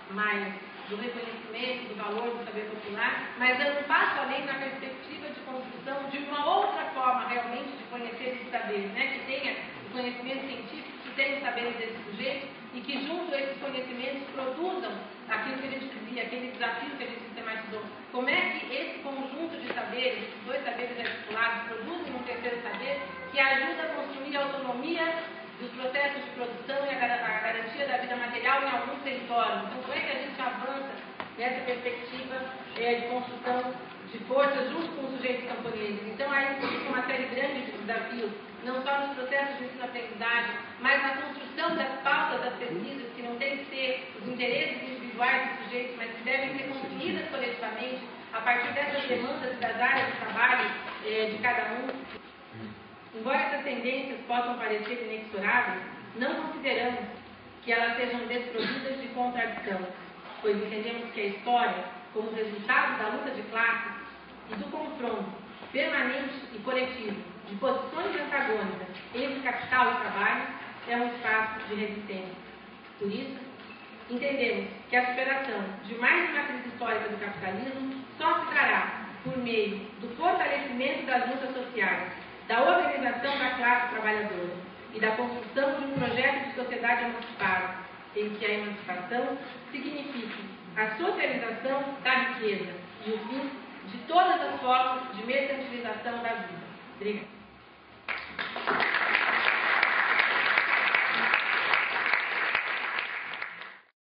[SPEAKER 6] mais do reconhecimento, do valor do saber popular, mas dando um passo além na perspectiva de construção de uma outra forma realmente de conhecer esse saber, né, que tenha o conhecimento científico, que tenha os saberes desse sujeito e que junto a esses conhecimentos produzam aquilo que a gente dizia, aquele desafio que a gente sistematizou. Como é que esse conjunto de saberes, esses dois saberes articulados, produzem um terceiro saber que ajuda a construir a autonomia dos processos de produção e a garantia da vida material em alguns territórios. Então, como é que a gente avança nessa perspectiva de construção de forças junto com os sujeitos camponeses? Então, aí existe uma série grande de desafios, não só nos processos de ensino-aprendizagem, mas na construção das pautas das pesquisas, que não tem que ser os interesses individuais dos sujeitos, mas que devem ser construídas coletivamente a partir dessas demandas e das áreas de trabalho de cada um. Embora essas tendências possam parecer inexoráveis, não consideramos que elas sejam desprovidas de contradição, pois entendemos que a história, como resultado da luta de classes e do confronto permanente e coletivo de posições antagônicas entre capital e trabalho, é um espaço de resistência. Por isso, entendemos que a superação de mais uma crise histórica do capitalismo só se dará por meio do fortalecimento das lutas sociais, da organização da classe trabalhadora e da construção de um projeto de sociedade emancipada, em que a emancipação signifique a socialização da riqueza e o fim de todas as formas de mercantilização da vida. Obrigada.